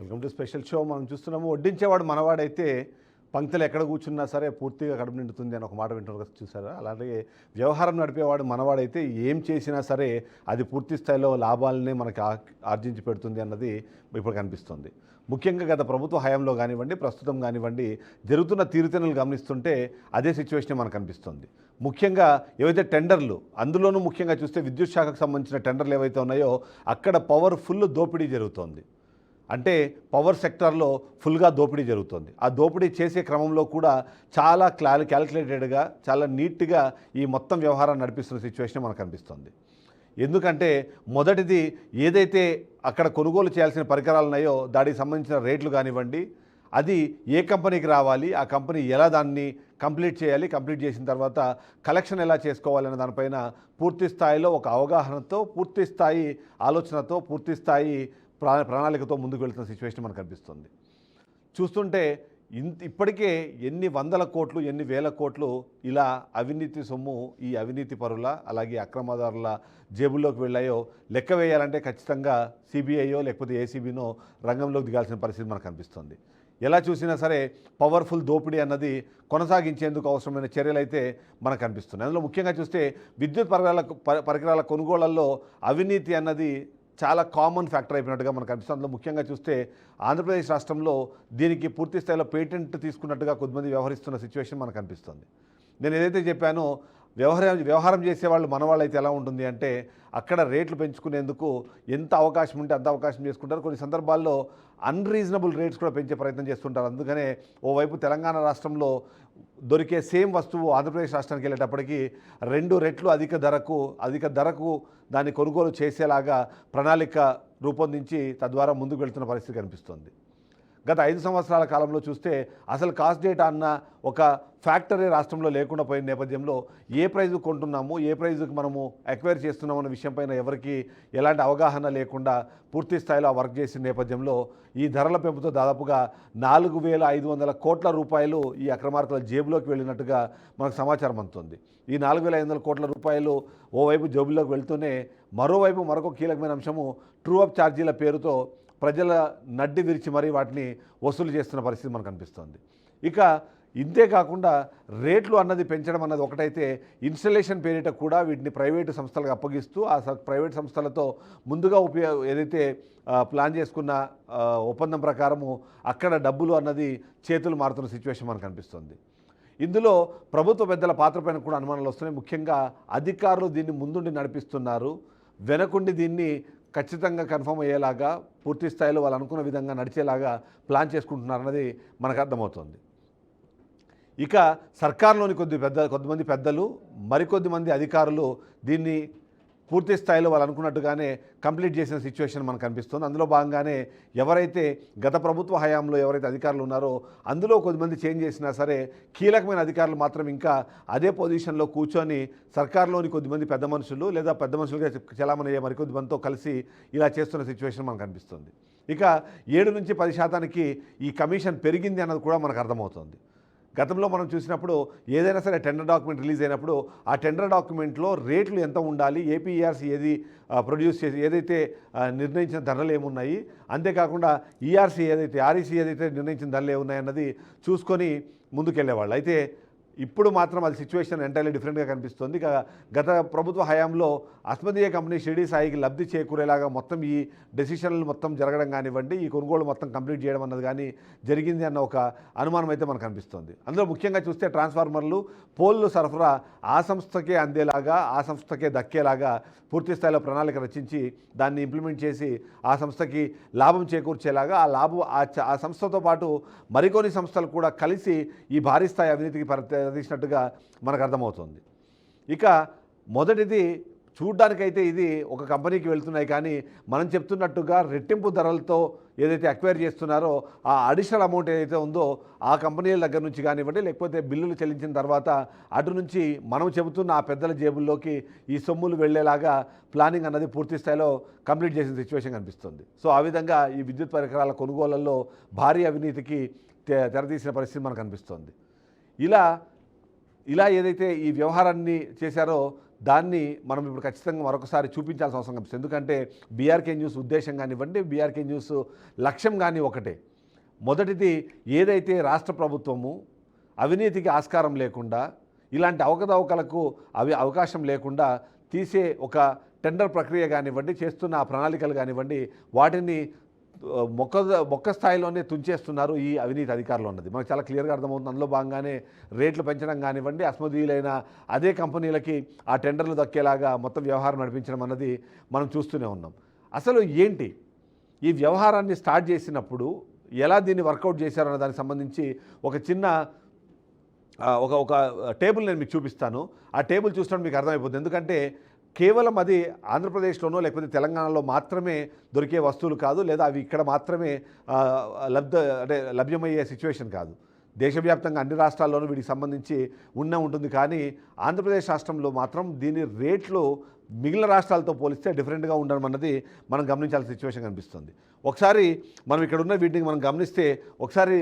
Welcome to special show. మనం చూస్తున్నాము, వడ్డించేవాడు మనవాడైతే పంక్తులు ఎక్కడ కూర్చున్నా సరే పూర్తిగా కడుపు నిండుతుంది అని ఒక మాట వింటున్నారు, చూసారా? అలాగే వ్యవహారం నడిపేవాడు మనవాడైతే ఏం చేసినా సరే అది పూర్తి స్థాయిలో లాభాలనే మనకి ఆర్జించి పెడుతుంది అన్నది ఇప్పుడు కనిపిస్తుంది. ముఖ్యంగా గత ప్రభుత్వ హయాంలో కానివ్వండి, ప్రస్తుతం కానివ్వండి, జరుగుతున్న తీరుతెన్నులు గమనిస్తుంటే అదే సిచ్యువేషన్ మనకు కనిపిస్తుంది. ముఖ్యంగా ఏవైతే టెండర్లు, అందులోనూ ముఖ్యంగా చూస్తే విద్యుత్ శాఖకు సంబంధించిన టెండర్లు ఏవైతే ఉన్నాయో అక్కడ పవర్ఫుల్ దోపిడీ జరుగుతోంది. అంటే పవర్ సెక్టార్లో ఫుల్గా దోపిడీ జరుగుతుంది. ఆ దోపిడీ చేసే క్రమంలో కూడా చాలా క్యాలిక్యులేటెడ్గా, చాలా నీట్గా ఈ మొత్తం వ్యవహారాన్ని నడిపిస్తున్న సిచ్యువేషన్ మనకు కనిపిస్తుంది. ఎందుకంటే మొదటిది, ఏదైతే అక్కడ కొనుగోలు చేయాల్సిన పరికరాలు ఉన్నాయో దానికి సంబంధించిన రేట్లు కానివ్వండి, అది ఏ కంపెనీకి రావాలి, ఆ కంపెనీ ఎలా దాన్ని కంప్లీట్ చేయాలి, కంప్లీట్ చేసిన తర్వాత కలెక్షన్ ఎలా చేసుకోవాలనే దానిపైన పూర్తి స్థాయిలో ఒక అవగాహనతో, పూర్తి స్థాయి ఆలోచనతో, పూర్తి స్థాయి ప్రణాళికతో ముందుకు వెళ్తున్న సిచ్యువేషన్ మనకు కనిపిస్తుంది. చూస్తుంటే ఇప్పటికే ఎన్ని వందల కోట్లు, ఎన్ని వేల కోట్లు ఇలా అవినీతి సొమ్ము ఈ అవినీతి పరుల, అలాగే అక్రమదారుల జేబుల్లోకి వెళ్ళాయో లెక్క వేయాలంటే ఖచ్చితంగా సిబిఐయో లేకపోతే ఏసీబీనో రంగంలోకి దిగాల్సిన పరిస్థితి మనకు కనిపిస్తుంది. ఎలా చూసినా సరే పవర్ఫుల్ దోపిడీ అన్నది కొనసాగించేందుకు అవసరమైన చర్యలు అయితే మనకు కనిపిస్తున్నాయి. అందులో ముఖ్యంగా చూస్తే విద్యుత్ పరికరాల కొనుగోళ్లలో అవినీతి అన్నది చాలా కామన్ ఫ్యాక్టర్ అయిపోయినట్టుగా మనకు కనిపిస్తుంది. అందులో ముఖ్యంగా చూస్తే ఆంధ్రప్రదేశ్ రాష్ట్రంలో దీనికి పూర్తి స్థాయిలో పేటెంట్ తీసుకున్నట్టుగా కొద్దిమంది వ్యవహరిస్తున్న సిచ్యువేషన్ మనకు కనిపిస్తుంది. నేను ఏదైతే చెప్పానో వ్యవహారం చేసేవాళ్ళు మనవాళ్ళు అయితే ఎలా ఉంటుంది అంటే అక్కడ రేట్లు పెంచుకునేందుకు ఎంత అవకాశం ఉంటే అంత అవకాశం చేసుకుంటారు. కొన్ని సందర్భాల్లో అన్రీజనబుల్ రేట్స్ కూడా పెంచే ప్రయత్నం చేస్తుంటారు. అందుకనే ఓవైపు తెలంగాణ రాష్ట్రంలో దొరికే సేమ్ వస్తువు ఆంధ్రప్రదేశ్ రాష్ట్రానికి వెళ్ళేటప్పటికీ 2 రెట్లు అధిక ధరకు దాన్ని కొనుగోలు చేసేలాగా ప్రణాళిక రూపొందించి తద్వారా ముందుకు వెళ్తున్న పరిస్థితి కనిపిస్తుంది. గత 5 సంవత్సరాల కాలంలో చూస్తే అసలు కాస్ట్ డేటా అన్న ఒక ఫ్యాక్టరీ రాష్ట్రంలో లేకుండా పోయిన నేపథ్యంలో ఏ ప్రైజ్కు కొంటున్నాము, ఏ ప్రైజ్కి మనము ఎక్వైర్ చేస్తున్నాము అన్న విషయంపైన ఎవరికి ఎలాంటి అవగాహన లేకుండా పూర్తి స్థాయిలో వర్క్ చేసిన నేపథ్యంలో ఈ ధరల పెంపుతో దాదాపుగా 4,500 కోట్ల రూపాయలు ఈ అక్రమార్కుల జేబులోకి వెళ్ళినట్టుగా మనకు సమాచారం అందుతుంది. ఈ 4,500 కోట్ల రూపాయలు ఓవైపు జేబుల్లోకి వెళ్తూనే మరోవైపు మరొక కీలకమైన అంశము ట్రూ అప్ ఛార్జీల పేరుతో ప్రజల నడ్డి విరిచి మరీ వాటిని వసూలు చేస్తున్న పరిస్థితి మనకు కనిపిస్తుంది. ఇక ఇంతే కాకుండా రేట్లు అన్నది పెంచడం అన్నది ఒకటైతే, ఇన్స్టలేషన్ పేరిట కూడా వీటిని ప్రైవేటు సంస్థలకు అప్పగిస్తూ ఆ ప్రైవేట్ సంస్థలతో ముందుగా ఏదైతే ప్లాన్ చేసుకున్న ఒప్పందం ప్రకారము అక్కడ డబ్బులు అన్నది చేతులు మారుతున్న సిచ్యువేషన్ మనకు కనిపిస్తుంది. ఇందులో ప్రభుత్వ పెద్దల పాత్రపైన కూడా అనుమానాలు వస్తున్నాయి. ముఖ్యంగా అధికారులు దీన్ని ముందుండి నడిపిస్తున్నారు, వెనకుండి దీన్ని ఖచ్చితంగా కన్ఫర్మ్ అయ్యేలాగా పూర్తి స్థాయిలో వాళ్ళు అనుకున్న విధంగా నడిచేలాగా ప్లాన్ చేసుకుంటున్నారన్నది మనకు అర్థమవుతుంది. ఇక సర్కారులోని కొద్దిమంది పెద్దలు, మరికొద్ది మంది అధికారులు దీన్ని పూర్తి స్థాయిలో వాళ్ళు అనుకున్నట్టుగానే కంప్లీట్ చేసిన సిచ్యువేషన్ మనకు కనిపిస్తుంది. అందులో భాగంగానే ఎవరైతే గత ప్రభుత్వ హయాంలో ఎవరైతే అధికారులు ఉన్నారో అందులో కొద్దిమంది చేంజ్ చేసినా సరే కీలకమైన అధికారులు మాత్రం ఇంకా అదే పొజిషన్లో కూర్చొని సర్కారులోని కొద్దిమంది పెద్ద మనుషులు లేదా పెద్ద మనుషులుగా చలామణి అయ్యే మరికొద్ది మందితో కలిసి ఇలా చేస్తున్న సిచ్యువేషన్ మనకు కనిపిస్తుంది. ఇక 7 నుంచి 10% ఈ కమిషన్ పెరిగింది అన్నది కూడా మనకు అర్థమవుతుంది. గతంలో మనం చూసినప్పుడు ఏదైనా సరే టెండర్ డాక్యుమెంట్ రిలీజ్ అయినప్పుడు ఆ టెండర్ డాక్యుమెంట్లో రేట్లు ఎంత ఉండాలి, ఏపీఈఆర్సీ ఏది ప్రొడ్యూస్ చేసి ఏదైతే నిర్ణయించిన ధరలు ఏమున్నాయి, అంతేకాకుండా ఈఆర్సీ ఏదైతే ఆర్ఈసీ ఏదైతే నిర్ణయించిన ధరలు ఏమున్నాయన్నది చూసుకొని ముందుకెళ్ళేవాళ్ళు. అయితే ఇప్పుడు మాత్రం అది సిచ్యువేషన్ ఎంటైర్లీ డిఫరెంట్గా కనిపిస్తుంది. గత ప్రభుత్వ హయాంలో అస్మదీయ కంపెనీ షిరిడి సాయికి లబ్ధి చేకూరేలాగా మొత్తం ఈ డెసిషన్లు మొత్తం జరగడం కానివ్వండి, ఈ కొనుగోలు మొత్తం కంప్లీట్ చేయడం అన్నది కానీ జరిగింది అన్న ఒక అనుమానం అయితే మనకు కనిపిస్తుంది. అందులో ముఖ్యంగా చూస్తే ట్రాన్స్ఫార్మర్లు, పోల్లు సరఫరా ఆ సంస్థకే అందేలాగా, ఆ సంస్థకే దక్కేలాగా పూర్తి స్థాయిలో ప్రణాళిక రచించి దాన్ని ఇంప్లిమెంట్ చేసి ఆ సంస్థకి లాభం చేకూర్చేలాగా ఆ సంస్థతో పాటు మరికొన్ని సంస్థలు కూడా కలిసి ఈ భారీ స్థాయి అవినీతికి తీసినట్టుగా మనకు అర్థమవుతుంది. ఇక మొదటిది చూడ్డానికైతే ఇది ఒక కంపెనీకి వెళ్తున్నాయి, కానీ మనం చెప్తున్నట్టుగా రెట్టింపు ధరలతో ఏదైతే అక్వైర్ చేస్తున్నారో ఆ అడిషనల్ అమౌంట్ ఏదైతే ఉందో ఆ కంపెనీల దగ్గర నుంచి కానివ్వండి, లేకపోతే బిల్లులు చెల్లించిన తర్వాత అటు నుంచి మనం చెబుతున్న ఆ పెద్దల జేబుల్లోకి ఈ సొమ్ములు వెళ్లేలాగా ప్లానింగ్ అన్నది పూర్తి స్థాయిలో కంప్లీట్ చేసిన సిచ్యువేషన్ కనిపిస్తుంది. సో ఆ విధంగా ఈ విద్యుత్ పరికరాల కొనుగోళ్లలో భారీ అవినీతికి తెరతీసిన పరిస్థితి మనకు కనిపిస్తుంది. ఇలా ఏదైతే ఈ వ్యవహారాన్ని చేశారో దాన్ని మనం ఇప్పుడు ఖచ్చితంగా మరొకసారి చూపించాల్సిన అవసరం కనిపిస్తుంది. ఎందుకంటే బీఆర్కే న్యూస్ ఉద్దేశం కానివ్వండి, బీఆర్కే న్యూస్ లక్ష్యం కానీ ఒకటే. మొదటిది, ఏదైతే రాష్ట్ర ప్రభుత్వము అవినీతికి ఆస్కారం లేకుండా, ఇలాంటి అవకతవకలకు అవకాశం లేకుండా తీసే ఒక టెండర్ ప్రక్రియ కానివ్వండి, చేస్తున్న ఆ ప్రణాళికలు కానివ్వండి, వాటిని మొక్క స్థాయిలోనే తుంచేస్తున్నారు ఈ అవినీతి అధికారులు అన్నది మనకు చాలా క్లియర్గా అర్థమవుతుంది. అందులో భాగంగానే రేట్లు పెంచడం కానివ్వండి, అస్మదీయులైన అదే కంపెనీలకి ఆ టెండర్లు దక్కేలాగా మొత్తం వ్యవహారం నడిపించడం అన్నది మనం చూస్తూనే ఉన్నాం. అసలు ఏంటి ఈ వ్యవహారాన్ని స్టార్ట్ చేసినప్పుడు ఎలా దీన్ని వర్కౌట్ చేశారన్న దానికి సంబంధించి ఒక చిన్న ఒక టేబుల్ నేను మీకు చూపిస్తాను. ఆ టేబుల్ చూసినప్పుడు మీకు అర్థమైపోతుంది. ఎందుకంటే కేవలం అది ఆంధ్రప్రదేశ్లోనో లేకపోతే తెలంగాణలో మాత్రమే దొరికే వస్తువులు కాదు, లేదా అవి ఇక్కడ మాత్రమే లభ్యమయ్యే సిచ్యువేషన్ కాదు. దేశవ్యాప్తంగా అన్ని రాష్ట్రాల్లోనూ వీటికి సంబంధించి ఉంటుంది. కానీ ఆంధ్రప్రదేశ్ రాష్ట్రంలో మాత్రం దీని రేట్లు మిగిలిన రాష్ట్రాలతో పోలిస్తే డిఫరెంట్గా ఉండడం అన్నది మనం గమనించాల్సిన సిచ్యువేషన్ కనిపిస్తుంది. ఒకసారి మనం ఇక్కడ ఉన్న వీటిని మనం గమనిస్తే, ఒకసారి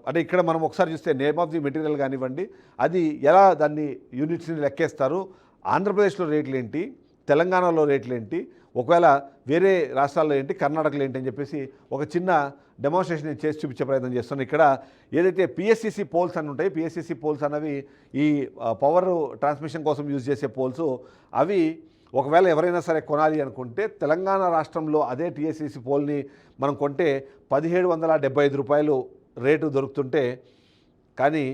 అంటే ఇక్కడ మనం ఒకసారి చూస్తే నేమ్ ఆఫ్ ది మెటీరియల్ కానివ్వండి, అది ఎలా దాన్ని యూనిట్స్ని లెక్కేస్తారు, ఆంధ్రప్రదేశ్లో రేట్లు ఏంటి, తెలంగాణలో రేట్లు ఏంటి, ఒకవేళ వేరే రాష్ట్రాల్లో ఏంటి, కర్ణాటకలో ఏంటి అని చెప్పేసి ఒక చిన్న డెమాన్స్ట్రేషన్ నేను చేసి చూపించే ప్రయత్నం చేస్తున్నాను. ఇక్కడ ఏదైతే పిఎస్సిసి పోల్స్ అని ఉంటాయి, పిఎస్సిసి పోల్స్ అన్నవి ఈ పవర్ ట్రాన్స్మిషన్ కోసం యూజ్ చేసే పోల్స్. అవి ఒకవేళ ఎవరైనా సరే కొనాలి అనుకుంటే తెలంగాణ రాష్ట్రంలో అదే టీఎస్సిసి పోల్ని మనం కొంటే 1775 రూపాయలు రేటు దొరుకుతుంటే, కానీ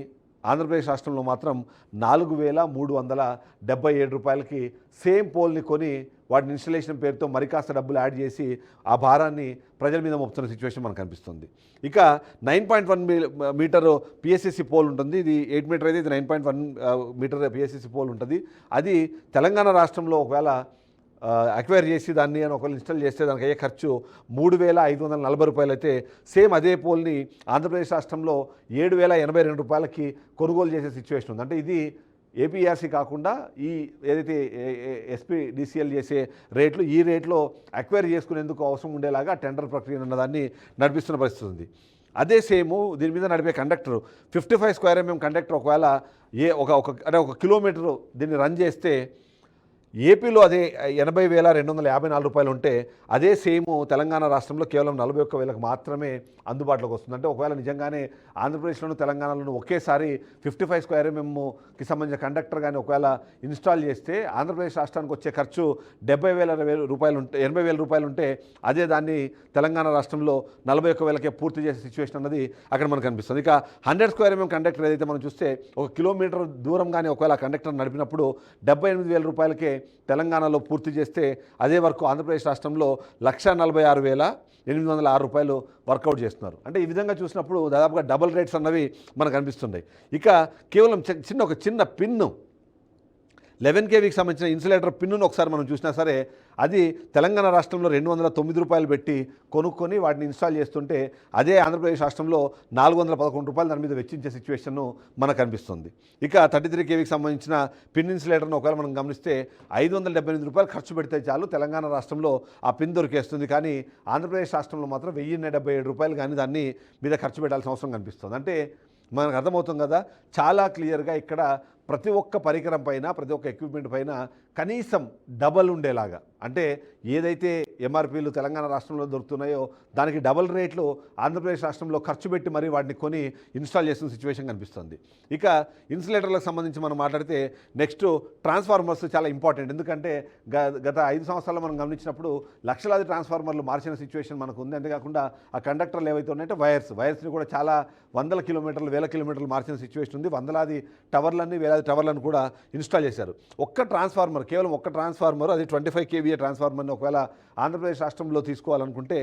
ఆంధ్రప్రదేశ్ రాష్ట్రంలో మాత్రం 4377 రూపాయలకి సేమ్ పోల్ని కొని వాటిని ఇన్స్టలేషన్ పేరుతో మరి కాస్త డబ్బులు యాడ్ చేసి ఆ భారాన్ని ప్రజల మీద మోపుతున్న సిచ్యువేషన్ మనకు కనిపిస్తుంది. ఇక 9.1 మీటర్ పిఎస్సిసి పోల్ ఉంటుంది. ఇది 8 మీటర్ అయితే ఇది 9.1 మీటర్ పిఎస్సిసి పోల్ ఉంటుంది. అది తెలంగాణ రాష్ట్రంలో ఒకవేళ అక్వైర్ చేసి దాన్ని ఒకవేళ ఇన్స్టాల్ చేస్తే దానికి అయ్యే ఖర్చు 3540 రూపాయలు అయితే, సేమ్ అదే పోల్ని ఆంధ్రప్రదేశ్ రాష్ట్రంలో 7082 రూపాయలకి కొనుగోలు చేసే సిచ్యువేషన్ ఉంది. అంటే ఇది ఏపీఆర్సీ కాకుండా ఈ ఏదైతే ఎస్పీడీసీఎల్ చేసే రేట్లు, ఈ రేట్లో అక్వైర్ చేసుకునేందుకు అవసరం ఉండేలాగా టెండర్ ప్రక్రియ ఉన్నదాన్ని నడిపిస్తున్న పరిస్థితి ఉంది. అదే సేము దీని మీద నడిపే కండక్టర్ 55 స్క్వేర్ ఎంఎం కండక్టర్ ఒకవేళ ఒక కిలోమీటరు దీన్ని రన్ చేస్తే ఏపీలో అదే 80,254 రూపాయలు ఉంటే, అదే సేమ్ తెలంగాణ రాష్ట్రంలో కేవలం 41,000కు మాత్రమే అందుబాటులోకి వస్తుంది. అంటే ఒకవేళ నిజంగానే ఆంధ్రప్రదేశ్లోను తెలంగాణలోను ఒకేసారి 55 స్క్వేర్ ఎంఎంకి సంబంధించిన కండక్టర్ కానీ ఒకవేళ ఇన్స్టాల్ చేస్తే ఆంధ్రప్రదేశ్ రాష్ట్రానికి వచ్చే ఖర్చు 70,000 రూపాయలు ఉంటే 80,000 రూపాయలు ఉంటే, అదే దాన్ని తెలంగాణ రాష్ట్రంలో 41,000కే పూర్తి చేసే సిచ్యువేషన్ అన్నది అక్కడ మనకు కనిపిస్తుంది. ఇక 100 స్క్వేర్ ఎంఎం కండక్టర్ ఏదైతే మనం చూస్తే ఒక కిలోమీటర్ దూరం కానీ ఒకవేళ ఆ కండక్టర్ నడిపినప్పుడు 78,000 రూపాయలకే తెలంగాణలో పూర్తి చేస్తే, అదే వరకు ఆంధ్రప్రదేశ్ రాష్ట్రంలో 146,806 రూపాయలు వర్కౌట్ చేస్తున్నారు. అంటే ఈ విధంగా చూసినప్పుడు దాదాపుగా డబుల్ రేట్స్ అన్నవి మనకు కనిపిస్తున్నాయి. ఇక కేవలం ఒక చిన్న పిన్ను 11 kVకి సంబంధించిన ఇన్సులేటర్ పిన్నును ఒకసారి మనం చూసినా సరే, అది తెలంగాణ రాష్ట్రంలో 209 రూపాయలు పెట్టి కొనుక్కొని వాటిని ఇన్స్టాల్ చేస్తుంటే, అదే ఆంధ్రప్రదేశ్ రాష్ట్రంలో 411 రూపాయలు దాని మీద వెచ్చించే సిచ్యువేషన్ మనకు కనిపిస్తుంది. ఇక 33 kVకి సంబంధించిన పిన్ ఇన్సులేటర్ను ఒకవేళ మనం గమనిస్తే 578 రూపాయలు ఖర్చు పెడితే చాలు తెలంగాణ రాష్ట్రంలో ఆ పిన్ దొరికేస్తుంది. కానీ ఆంధ్రప్రదేశ్ రాష్ట్రంలో మాత్రం 1,077 రూపాయలు కానీ దాన్ని మీద ఖర్చు పెట్టాల్సిన అవసరం కనిపిస్తుంది. అంటే మనకు అర్థమవుతుంది కదా, చాలా క్లియర్గా ఇక్కడ ప్రతి ఒక్క పరికరం పైన, ప్రతి ఒక్క ఎక్విప్మెంట్ పైన కనీసం డబల్ ఉండేలాగా, అంటే ఏదైతే ఎంఆర్పీలు తెలంగాణ రాష్ట్రంలో దొరుకుతున్నాయో దానికి డబల్ రేట్లు ఆంధ్రప్రదేశ్ రాష్ట్రంలో ఖర్చు పెట్టి మరీ వాటిని కొని ఇన్స్టాల్ చేసిన సిచ్యువేషన్ కనిపిస్తుంది. ఇక ఇన్సులేటర్లకు సంబంధించి మనం మాట్లాడితే నెక్స్ట్ ట్రాన్స్ఫార్మర్స్ చాలా ఇంపార్టెంట్. ఎందుకంటే గత 5 సంవత్సరాల్లో మనం గమనించినప్పుడు లక్షలాది ట్రాన్స్ఫార్మర్లు మార్చిన సిచ్యువేషన్ మనకు ఉంది. అంతేకాకుండా ఆ కండక్టర్లు ఏవైతే ఉన్నాయంటే వైర్స్ని కూడా చాలా వందల కిలోమీటర్లు, వేల కిలోమీటర్లు మార్చిన సిచ్యువేషన్ ఉంది. వందలాది టవర్లన్నీ, వేలాది టవర్లను కూడా ఇన్స్టాల్ చేశారు. కేవలం ఒక్క ట్రాన్స్ఫార్మర్, అది 25 kVA ట్రాన్స్ఫార్మర్ని ఒకవేళ ఆంధ్రప్రదేశ్ రాష్ట్రంలో తీసుకోవాలనుకుంటే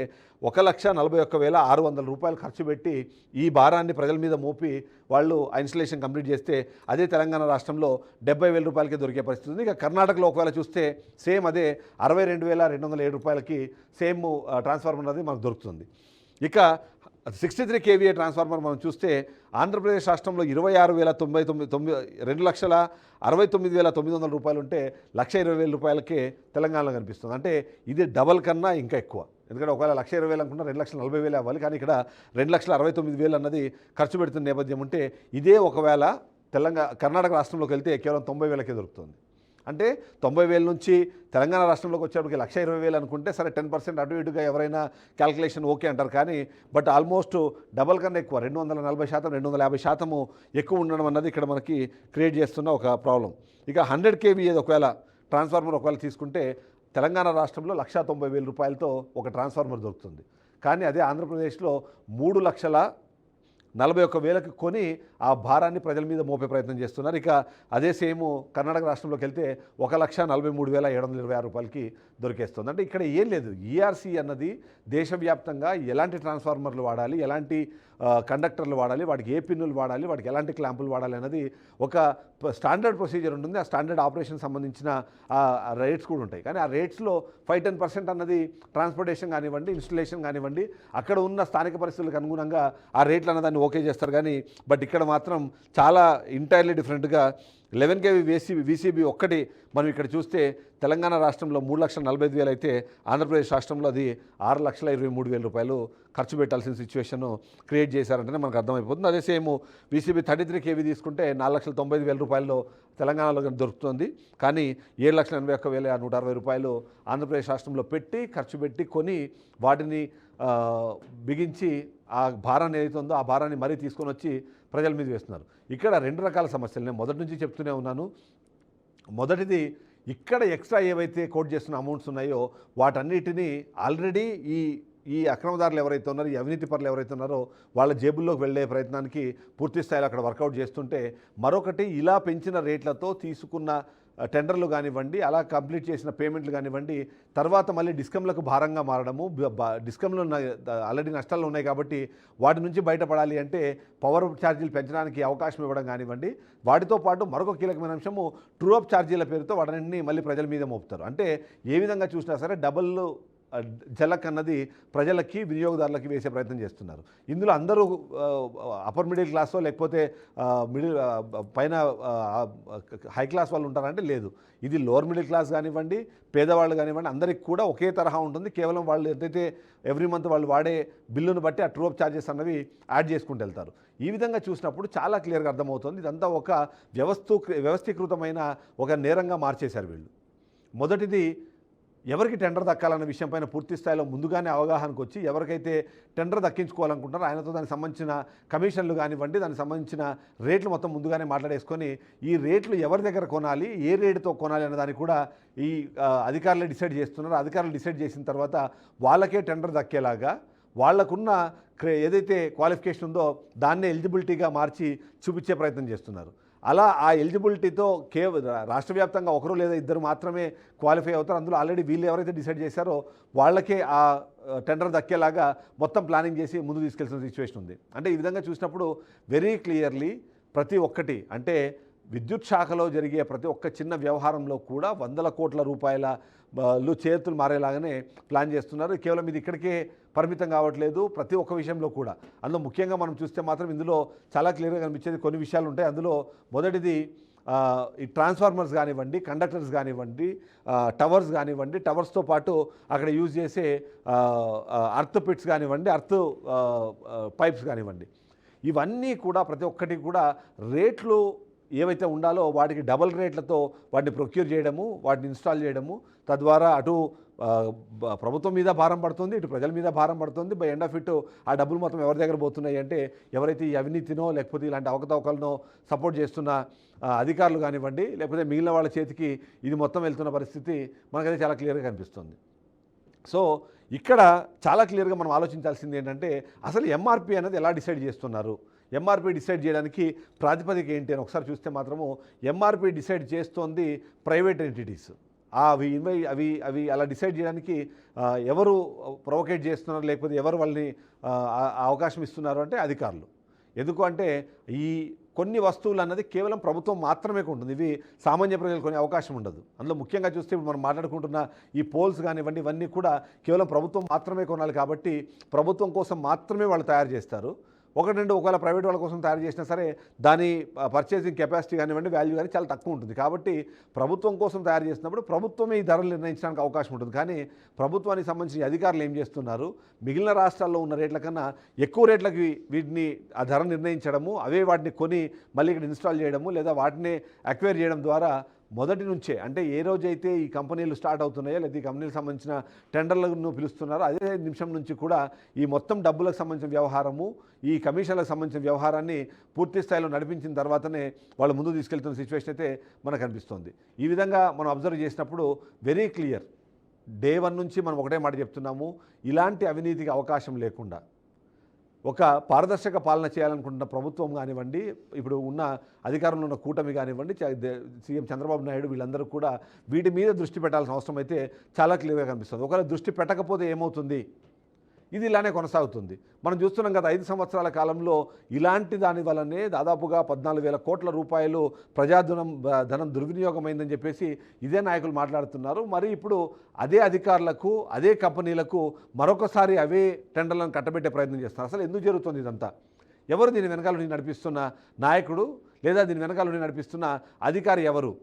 1,41,600 రూపాయలు ఖర్చు పెట్టి ఈ భారాన్ని ప్రజల మీద మోపి వాళ్ళు ఆ ఇన్స్టలేషన్ కంప్లీట్ చేస్తే, అదే తెలంగాణ రాష్ట్రంలో 70,000 రూపాయలకి దొరికే పరిస్థితి ఉంది. ఇక కర్ణాటకలో ఒకవేళ చూస్తే సేమ్ అదే 62,207 రూపాయలకి సేమ్ ట్రాన్స్ఫార్మర్ అనేది మనకు దొరుకుతుంది. ఇక 63 kVA ట్రాన్స్ఫార్మర్ మనం చూస్తే ఆంధ్రప్రదేశ్ రాష్ట్రంలో 2,69,900 రూపాయలు ఉంటే 1,20,000 రూపాయలకే తెలంగాణలో కనిపిస్తుంది. అంటే ఇది డబల్ కన్నా ఇంకా ఎక్కువ. ఎందుకంటే ఒకవేళ 1,20,000 అనుకున్నా 2,40,000 అవ్వాలి, కానీ ఇక్కడ 2,69,000 అన్నది ఖర్చు పెడుతున్న నేపథ్యం ఉంటే, ఇదే ఒకవేళ కర్ణాటక రాష్ట్రంలోకి వెళ్తే కేవలం 90,000కే దొరుకుతుంది. అంటే 90,000 నుంచి తెలంగాణ రాష్ట్రంలోకి వచ్చేప్పటికి 1,20,000 అనుకుంటే సరే 10% అటు ఇటుగా ఎవరైనా క్యాల్కులేషన్ ఓకే అంటారు. కానీ బట్ ఆల్మోస్ట్ డబల్ కన్నా ఎక్కువ 240%, 250% ఎక్కువ ఉండడం అన్నది ఇక్కడ మనకి క్రియేట్ చేస్తున్న ఒక ప్రాబ్లం. ఇక 100 kV ఒకవేళ ట్రాన్స్ఫార్మర్ ఒకవేళ తీసుకుంటే తెలంగాణ రాష్ట్రంలో 1,90,000 రూపాయలతో ఒక ట్రాన్స్ఫార్మర్ దొరుకుతుంది. కానీ అదే ఆంధ్రప్రదేశ్లో 3,41,000కి కొని ఆ భారాన్ని ప్రజల మీద మోపే ప్రయత్నం చేస్తున్నారు. ఇక అదే సేమ్ కర్ణాటక రాష్ట్రంలోకి వెళ్తే 1,43,726 రూపాయలకి దొరికేస్తుంది. అంటే ఇక్కడ ఏం లేదు. ఈఆర్సీ అన్నది దేశవ్యాప్తంగా ఎలాంటి ట్రాన్స్ఫార్మర్లు వాడాలి, ఎలాంటి కండక్టర్లు వాడాలి, వాటికి ఏ పిన్నులు వాడాలి, వాటికి ఎలాంటి క్లాంపులు వాడాలి అన్నది ఒక స్టాండర్డ్ ప్రొసీజర్ ఉంటుంది. ఆ స్టాండర్డ్ ఆపరేషన్ సంబంధించిన రేట్స్ కూడా ఉంటాయి. కానీ ఆ రేట్స్లో 5-10% అన్నది ట్రాన్స్పోర్టేషన్ కానివ్వండి, ఇన్స్టలేషన్ కానివ్వండి, అక్కడ ఉన్న స్థానిక పరిస్థితులకు అనుగుణంగా ఆ రేట్లు అన్నదాన్ని ఓకే చేస్తారు. కానీ బట్ ఇక్కడ మాత్రం చాలా ఎంటైర్లీ డిఫరెంట్గా 11 kV వీసీబీ ఒక్కటి మనం ఇక్కడ చూస్తే తెలంగాణ రాష్ట్రంలో 3,45,000 అయితే ఆంధ్రప్రదేశ్ రాష్ట్రంలో అది 6,23,000 రూపాయలు ఖర్చు పెట్టాల్సిన సిచ్యువేషన్ క్రియేట్ చేశారంటేనే మనకు అర్థమైపోతుంది. అదే సేమ్ వీసీబీ 33 kV తీసుకుంటే 4,95,000 రూపాయల్లో తెలంగాణలో దొరుకుతుంది. కానీ 7,81,160 రూపాయలు ఆంధ్రప్రదేశ్ రాష్ట్రంలో పెట్టి ఖర్చు పెట్టి కొని వాటిని బిగించి ఆ భారాన్ని ఏదైతే ఉందో ఆ భారాన్ని మరీ తీసుకొని వచ్చి ప్రజల మీద వేస్తున్నారు. ఇక్కడ 2 రకాల సమస్యలు నేను మొదటి నుంచి చెప్తూనే ఉన్నాను. మొదటిది, ఇక్కడ ఎక్స్ట్రా ఏవైతే కోట్ చేస్తున్న అమౌంట్స్ ఉన్నాయో వాటన్నిటినీ ఆల్రెడీ ఈ అక్రమదారులు ఎవరైతే ఉన్నారో, ఈ అవినీతి పరులు ఎవరైతే ఉన్నారో వాళ్ళ జేబుల్లోకి వెళ్ళే ప్రయత్నానికి పూర్తి స్థాయిలో అక్కడ వర్కౌట్ చేస్తుంటే, మరొకటి ఇలా పెంచిన రేట్లతో తీసుకున్న టెండర్లు కానివ్వండి, అలా కంప్లీట్ చేసిన పేమెంట్లు కానివ్వండి, తర్వాత మళ్ళీ డిస్కంలకు భారంగా మారడము. డిస్కంలు ఆల్రెడీ నష్టాలు ఉన్నాయి కాబట్టి వాటి నుంచి బయటపడాలి అంటే పవర్ ఛార్జీలు పెంచడానికి అవకాశం ఇవ్వడం కానివ్వండి. వాటితో పాటు మరొక కీలకమైన అంశము ట్రూ అప్ ఛార్జీల పేరుతో వాటిని మళ్ళీ ప్రజల మీద మోపుతారు. అంటే ఏ విధంగా చూసినా సరే డబుల్ జలక్ అన్నది ప్రజలకి, వినియోగదారులకి వేసే ప్రయత్నం చేస్తున్నారు. ఇందులో అందరూ అప్పర్ మిడిల్ క్లాసో లేకపోతే పైన హై క్లాస్ వాళ్ళు ఉంటారంటే లేదు. ఇది లోవర్ మిడిల్ క్లాస్ కానివ్వండి, పేదవాళ్ళు కానివ్వండి, అందరికి కూడా ఒకే తరహా ఉంటుంది. కేవలం వాళ్ళు ఎంతైతే ఎవ్రీ మంత్ వాళ్ళు వాడే బిల్లును బట్టి ఆ ట్రూ అప్ ఛార్జెస్ అన్నవి యాడ్ చేసుకుంటూ వెళ్తారు. ఈ విధంగా చూసినప్పుడు చాలా క్లియర్గా అర్థమవుతుంది ఇదంతా ఒక వ్యవస్థీకృతమైన ఒక నేరంగా మార్చేశారు వీళ్ళు. మొదటిది, ఎవరికి టెండర్ దక్కాలన్న విషయం పైన పూర్తి స్థాయిలో ముందుగానే అవగాహనకు వచ్చి ఎవరికైతే టెండర్ దక్కించుకోవాలనుకుంటారో ఆయనతో దానికి సంబంధించిన కమిషన్లు కానివ్వండి, దానికి సంబంధించిన రేట్లు మొత్తం ముందుగానే మాట్లాడేసుకొని ఈ రేట్లు ఎవరి దగ్గర కొనాలి, ఏ రేటుతో కొనాలి అన్న దాన్ని కూడా ఈ అధికారులే డిసైడ్ చేస్తున్నారు. అధికారులు డిసైడ్ చేసిన తర్వాత వాళ్ళకే టెండర్ దక్కేలాగా వాళ్లకున్న ఏదైతే క్వాలిఫికేషన్ ఉందో దాన్నే ఎలిజిబిలిటీగా మార్చి చూపించే ప్రయత్నం చేస్తున్నారు. అలా ఆ ఎలిజిబిలిటీతో రాష్ట్ర వ్యాప్తంగా ఒకరు లేదా ఇద్దరు మాత్రమే క్వాలిఫై అవుతారు. అందులో ఆల్రెడీ వీళ్ళు ఎవరైతే డిసైడ్ చేశారో వాళ్ళకే ఆ టెండర్ దక్కేలాగా మొత్తం ప్లానింగ్ చేసి ముందు తీసుకెళ్తున్న సిచ్యువేషన్ ఉంది. అంటే ఈ విధంగా చూసినప్పుడు వెరీ క్లియర్లీ ప్రతి ఒక్కటి, అంటే విద్యుత్ శాఖలో జరిగే ప్రతి ఒక్క చిన్న వ్యవహారంలో కూడా 100 కోట్ల రూపాయల చేతులు మారేలాగానే ప్లాన్ చేస్తున్నారు. కేవలం ఇది ఇక్కడికే పరిమితం కావట్లేదు, ప్రతి ఒక్క విషయంలో కూడా. అందులో ముఖ్యంగా మనం చూస్తే మాత్రం ఇందులో చాలా క్లియర్గా కనిపించేది కొన్ని విషయాలు ఉంటాయి. అందులో మొదటిది ఈ ట్రాన్స్ఫార్మర్స్ కానివ్వండి, కండక్టర్స్ కానివ్వండి, టవర్స్ కానివ్వండి, టవర్స్తో పాటు అక్కడ యూజ్ చేసే అర్త్ పిట్స్ కానివ్వండి, అర్త్ పైప్స్ కానివ్వండి, ఇవన్నీ కూడా ప్రతి ఒక్కటి కూడా రేట్లు ఏవైతే ఉండాలో వాటికి డబల్ రేట్లతో వాటిని ప్రొక్యూర్ చేయడము, వాటిని ఇన్స్టాల్ చేయడము, తద్వారా అటు ప్రభుత్వం మీద భారం పడుతుంది, ఇటు ప్రజల మీద భారం పడుతుంది. బై ఎండ్ ఆఫ్ ఇట్ ఆ డబ్బులు మొత్తం ఎవరి దగ్గర పోతున్నాయి అంటే ఎవరైతే ఈ అవినీతినో లేకపోతే ఇలాంటి అవకతవకలనో సపోర్ట్ చేస్తున్న అధికారులు కానివ్వండి, లేకపోతే మిగిలిన వాళ్ళ చేతికి ఇది మొత్తం వెళ్తున్న పరిస్థితి మనకైతే చాలా క్లియర్గా కనిపిస్తుంది. సో ఇక్కడ చాలా క్లియర్గా మనం ఆలోచించాల్సింది ఏంటంటే అసలు ఎంఆర్పి అనేది ఎలా డిసైడ్ చేస్తున్నారు, ఎంఆర్పి డిసైడ్ చేయడానికి ప్రాతిపదిక ఏంటి అని ఒకసారి చూస్తే మాత్రము ఎంఆర్పి డిసైడ్ చేస్తోంది ప్రైవేట్ ఎంటిటీస్. అవి అలా డిసైడ్ చేయడానికి ఎవరు ప్రొవోకేట్ చేస్తున్నారు లేకపోతే ఎవరు వాళ్ళని అవకాశం ఇస్తున్నారు అంటే అధికారులు. ఎందుకు అంటే ఈ కొన్ని వస్తువులు అన్నది కేవలం ప్రభుత్వం మాత్రమే ఉంటుంది, ఇవి సామాన్య ప్రజలు కొనే అవకాశం ఉండదు. అందులో ముఖ్యంగా చూస్తే ఇప్పుడు మనం మాట్లాడుకుంటున్న ఈ పోల్స్ కానివ్వండి, ఇవన్నీ కూడా కేవలం ప్రభుత్వం మాత్రమే కొనాలి కాబట్టి ప్రభుత్వం కోసం మాత్రమే వాళ్ళు తయారు చేస్తారు. ఒకవేళ ప్రైవేట్ వాళ్ళ కోసం తయారు చేసినా సరే దాని పర్చేసింగ్ కెపాసిటీ కానివ్వండి, వాల్యూ కానీ చాలా తక్కువ ఉంటుంది. కాబట్టి ప్రభుత్వం కోసం తయారు చేసినప్పుడు ప్రభుత్వమే ఈ ధరలు నిర్ణయించడానికి అవకాశం ఉంటుంది. కానీ ప్రభుత్వానికి సంబంధించిన అధికారులు ఏం చేస్తున్నారు, మిగిలిన రాష్ట్రాల్లో ఉన్న రేట్ల కన్నా ఎక్కువ రేట్లకి వీటిని ఆ ధర నిర్ణయించడము, అవే వాటిని కొని మళ్ళీ ఇక్కడ ఇన్స్టాల్ చేయడము లేదా వాటిని అక్వైర్ చేయడం ద్వారా మొదటి నుంచే, అంటే ఏ రోజైతే ఈ కంపెనీలు స్టార్ట్ అవుతున్నాయో లేదా ఈ కంపెనీలకు సంబంధించిన టెండర్లను పిలుస్తున్నారో అదే నిమిషం నుంచి కూడా ఈ మొత్తం డబ్బులకు సంబంధించిన వ్యవహారము, ఈ కమిషన్లకు సంబంధించిన వ్యవహారాన్ని పూర్తి స్థాయిలో నడిపించిన తర్వాతనే వాళ్ళు ముందుకు తీసుకెళ్తున్న సిచ్యువేషన్ అయితే మనకు కనిపిస్తుంది. ఈ విధంగా మనం అబ్జర్వ్ చేసినప్పుడు వెరీ క్లియర్, డే 1 నుంచి మనం ఒకటే మాట చెప్తున్నాము, ఇలాంటి అవినీతికి అవకాశం లేకుండా ఒక పారదర్శక పాలన చేయాలనుకుంటున్న ప్రభుత్వం కానివ్వండి, ఇప్పుడు ఉన్న అధికారంలో ఉన్న కూటమి కానివ్వండి, సీఎం చంద్రబాబు నాయుడు వీళ్ళందరూ కూడా వీటి మీద దృష్టి పెట్టాల్సిన అవసరం అయితే చాలా క్లియర్గా కనిపిస్తుంది. ఒకవేళ దృష్టి పెట్టకపోతే ఏమవుతుంది, ఇది ఇలానే కొనసాగుతుంది. మనం చూస్తున్నాం గత 5 సంవత్సరాల కాలంలో ఇలాంటి దాని వల్లనే దాదాపుగా 14,000 కోట్ల రూపాయలు ధనం దుర్వినియోగమైందని చెప్పేసి ఇదే నాయకులు మాట్లాడుతున్నారు. మరి ఇప్పుడు అదే అధికారులకు, అదే కంపెనీలకు మరొకసారి అవే టెండర్లను కట్టబెట్టే ప్రయత్నం చేస్తున్నారు. అసలు ఎందుకు జరుగుతుంది ఇదంతా? ఎవరు దీని వెనకాల నుండి నడిపిస్తున్న నాయకుడు, లేదా దీని వెనకాల నుండి నడిపిస్తున్న అధికారి ఎవరు,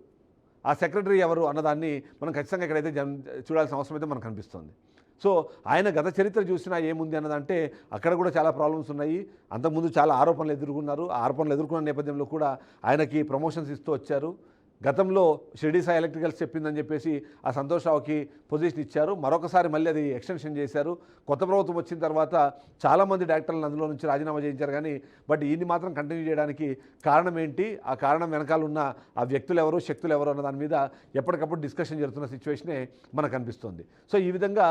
ఆ సెక్రటరీ ఎవరు అన్నదాన్ని మనం ఖచ్చితంగా ఇక్కడైతే చూడాల్సిన అవసరం అయితే మనకు కనిపిస్తుంది. సో ఆయన గత చరిత్ర చూసినా ఏముంది అన్నదంటే అక్కడ కూడా చాలా ప్రాబ్లమ్స్ ఉన్నాయి. అంతకుముందు చాలా ఆరోపణలు ఎదుర్కొన్నారు. ఆ ఆరోపణలు ఎదుర్కొన్న నేపథ్యంలో కూడా ఆయనకి ప్రమోషన్స్ ఇస్తూ వచ్చారు. గతంలో షిరిడి సాయి ఎలక్ట్రికల్స్ చెప్పిందని చెప్పేసి ఆ సంతోష్ రావుకి పొజిషన్ ఇచ్చారు. మరొకసారి మళ్ళీ అది ఎక్స్టెన్షన్ చేశారు. కొత్త ప్రభుత్వం వచ్చిన తర్వాత చాలామంది డైరెక్టర్లను అందులో నుంచి రాజీనామా చేయించారు. కానీ బట్ ఈయన్ని మాత్రం కంటిన్యూ చేయడానికి కారణం ఏంటి, ఆ కారణం వెనకాల ఉన్న ఆ వ్యక్తులు ఎవరు, శక్తులు ఎవరు అన్న దాని మీద ఎప్పటికప్పుడు డిస్కషన్ జరుగుతున్న సిచ్యువేషనే మనకు అనిపిస్తుంది. సో ఈ విధంగా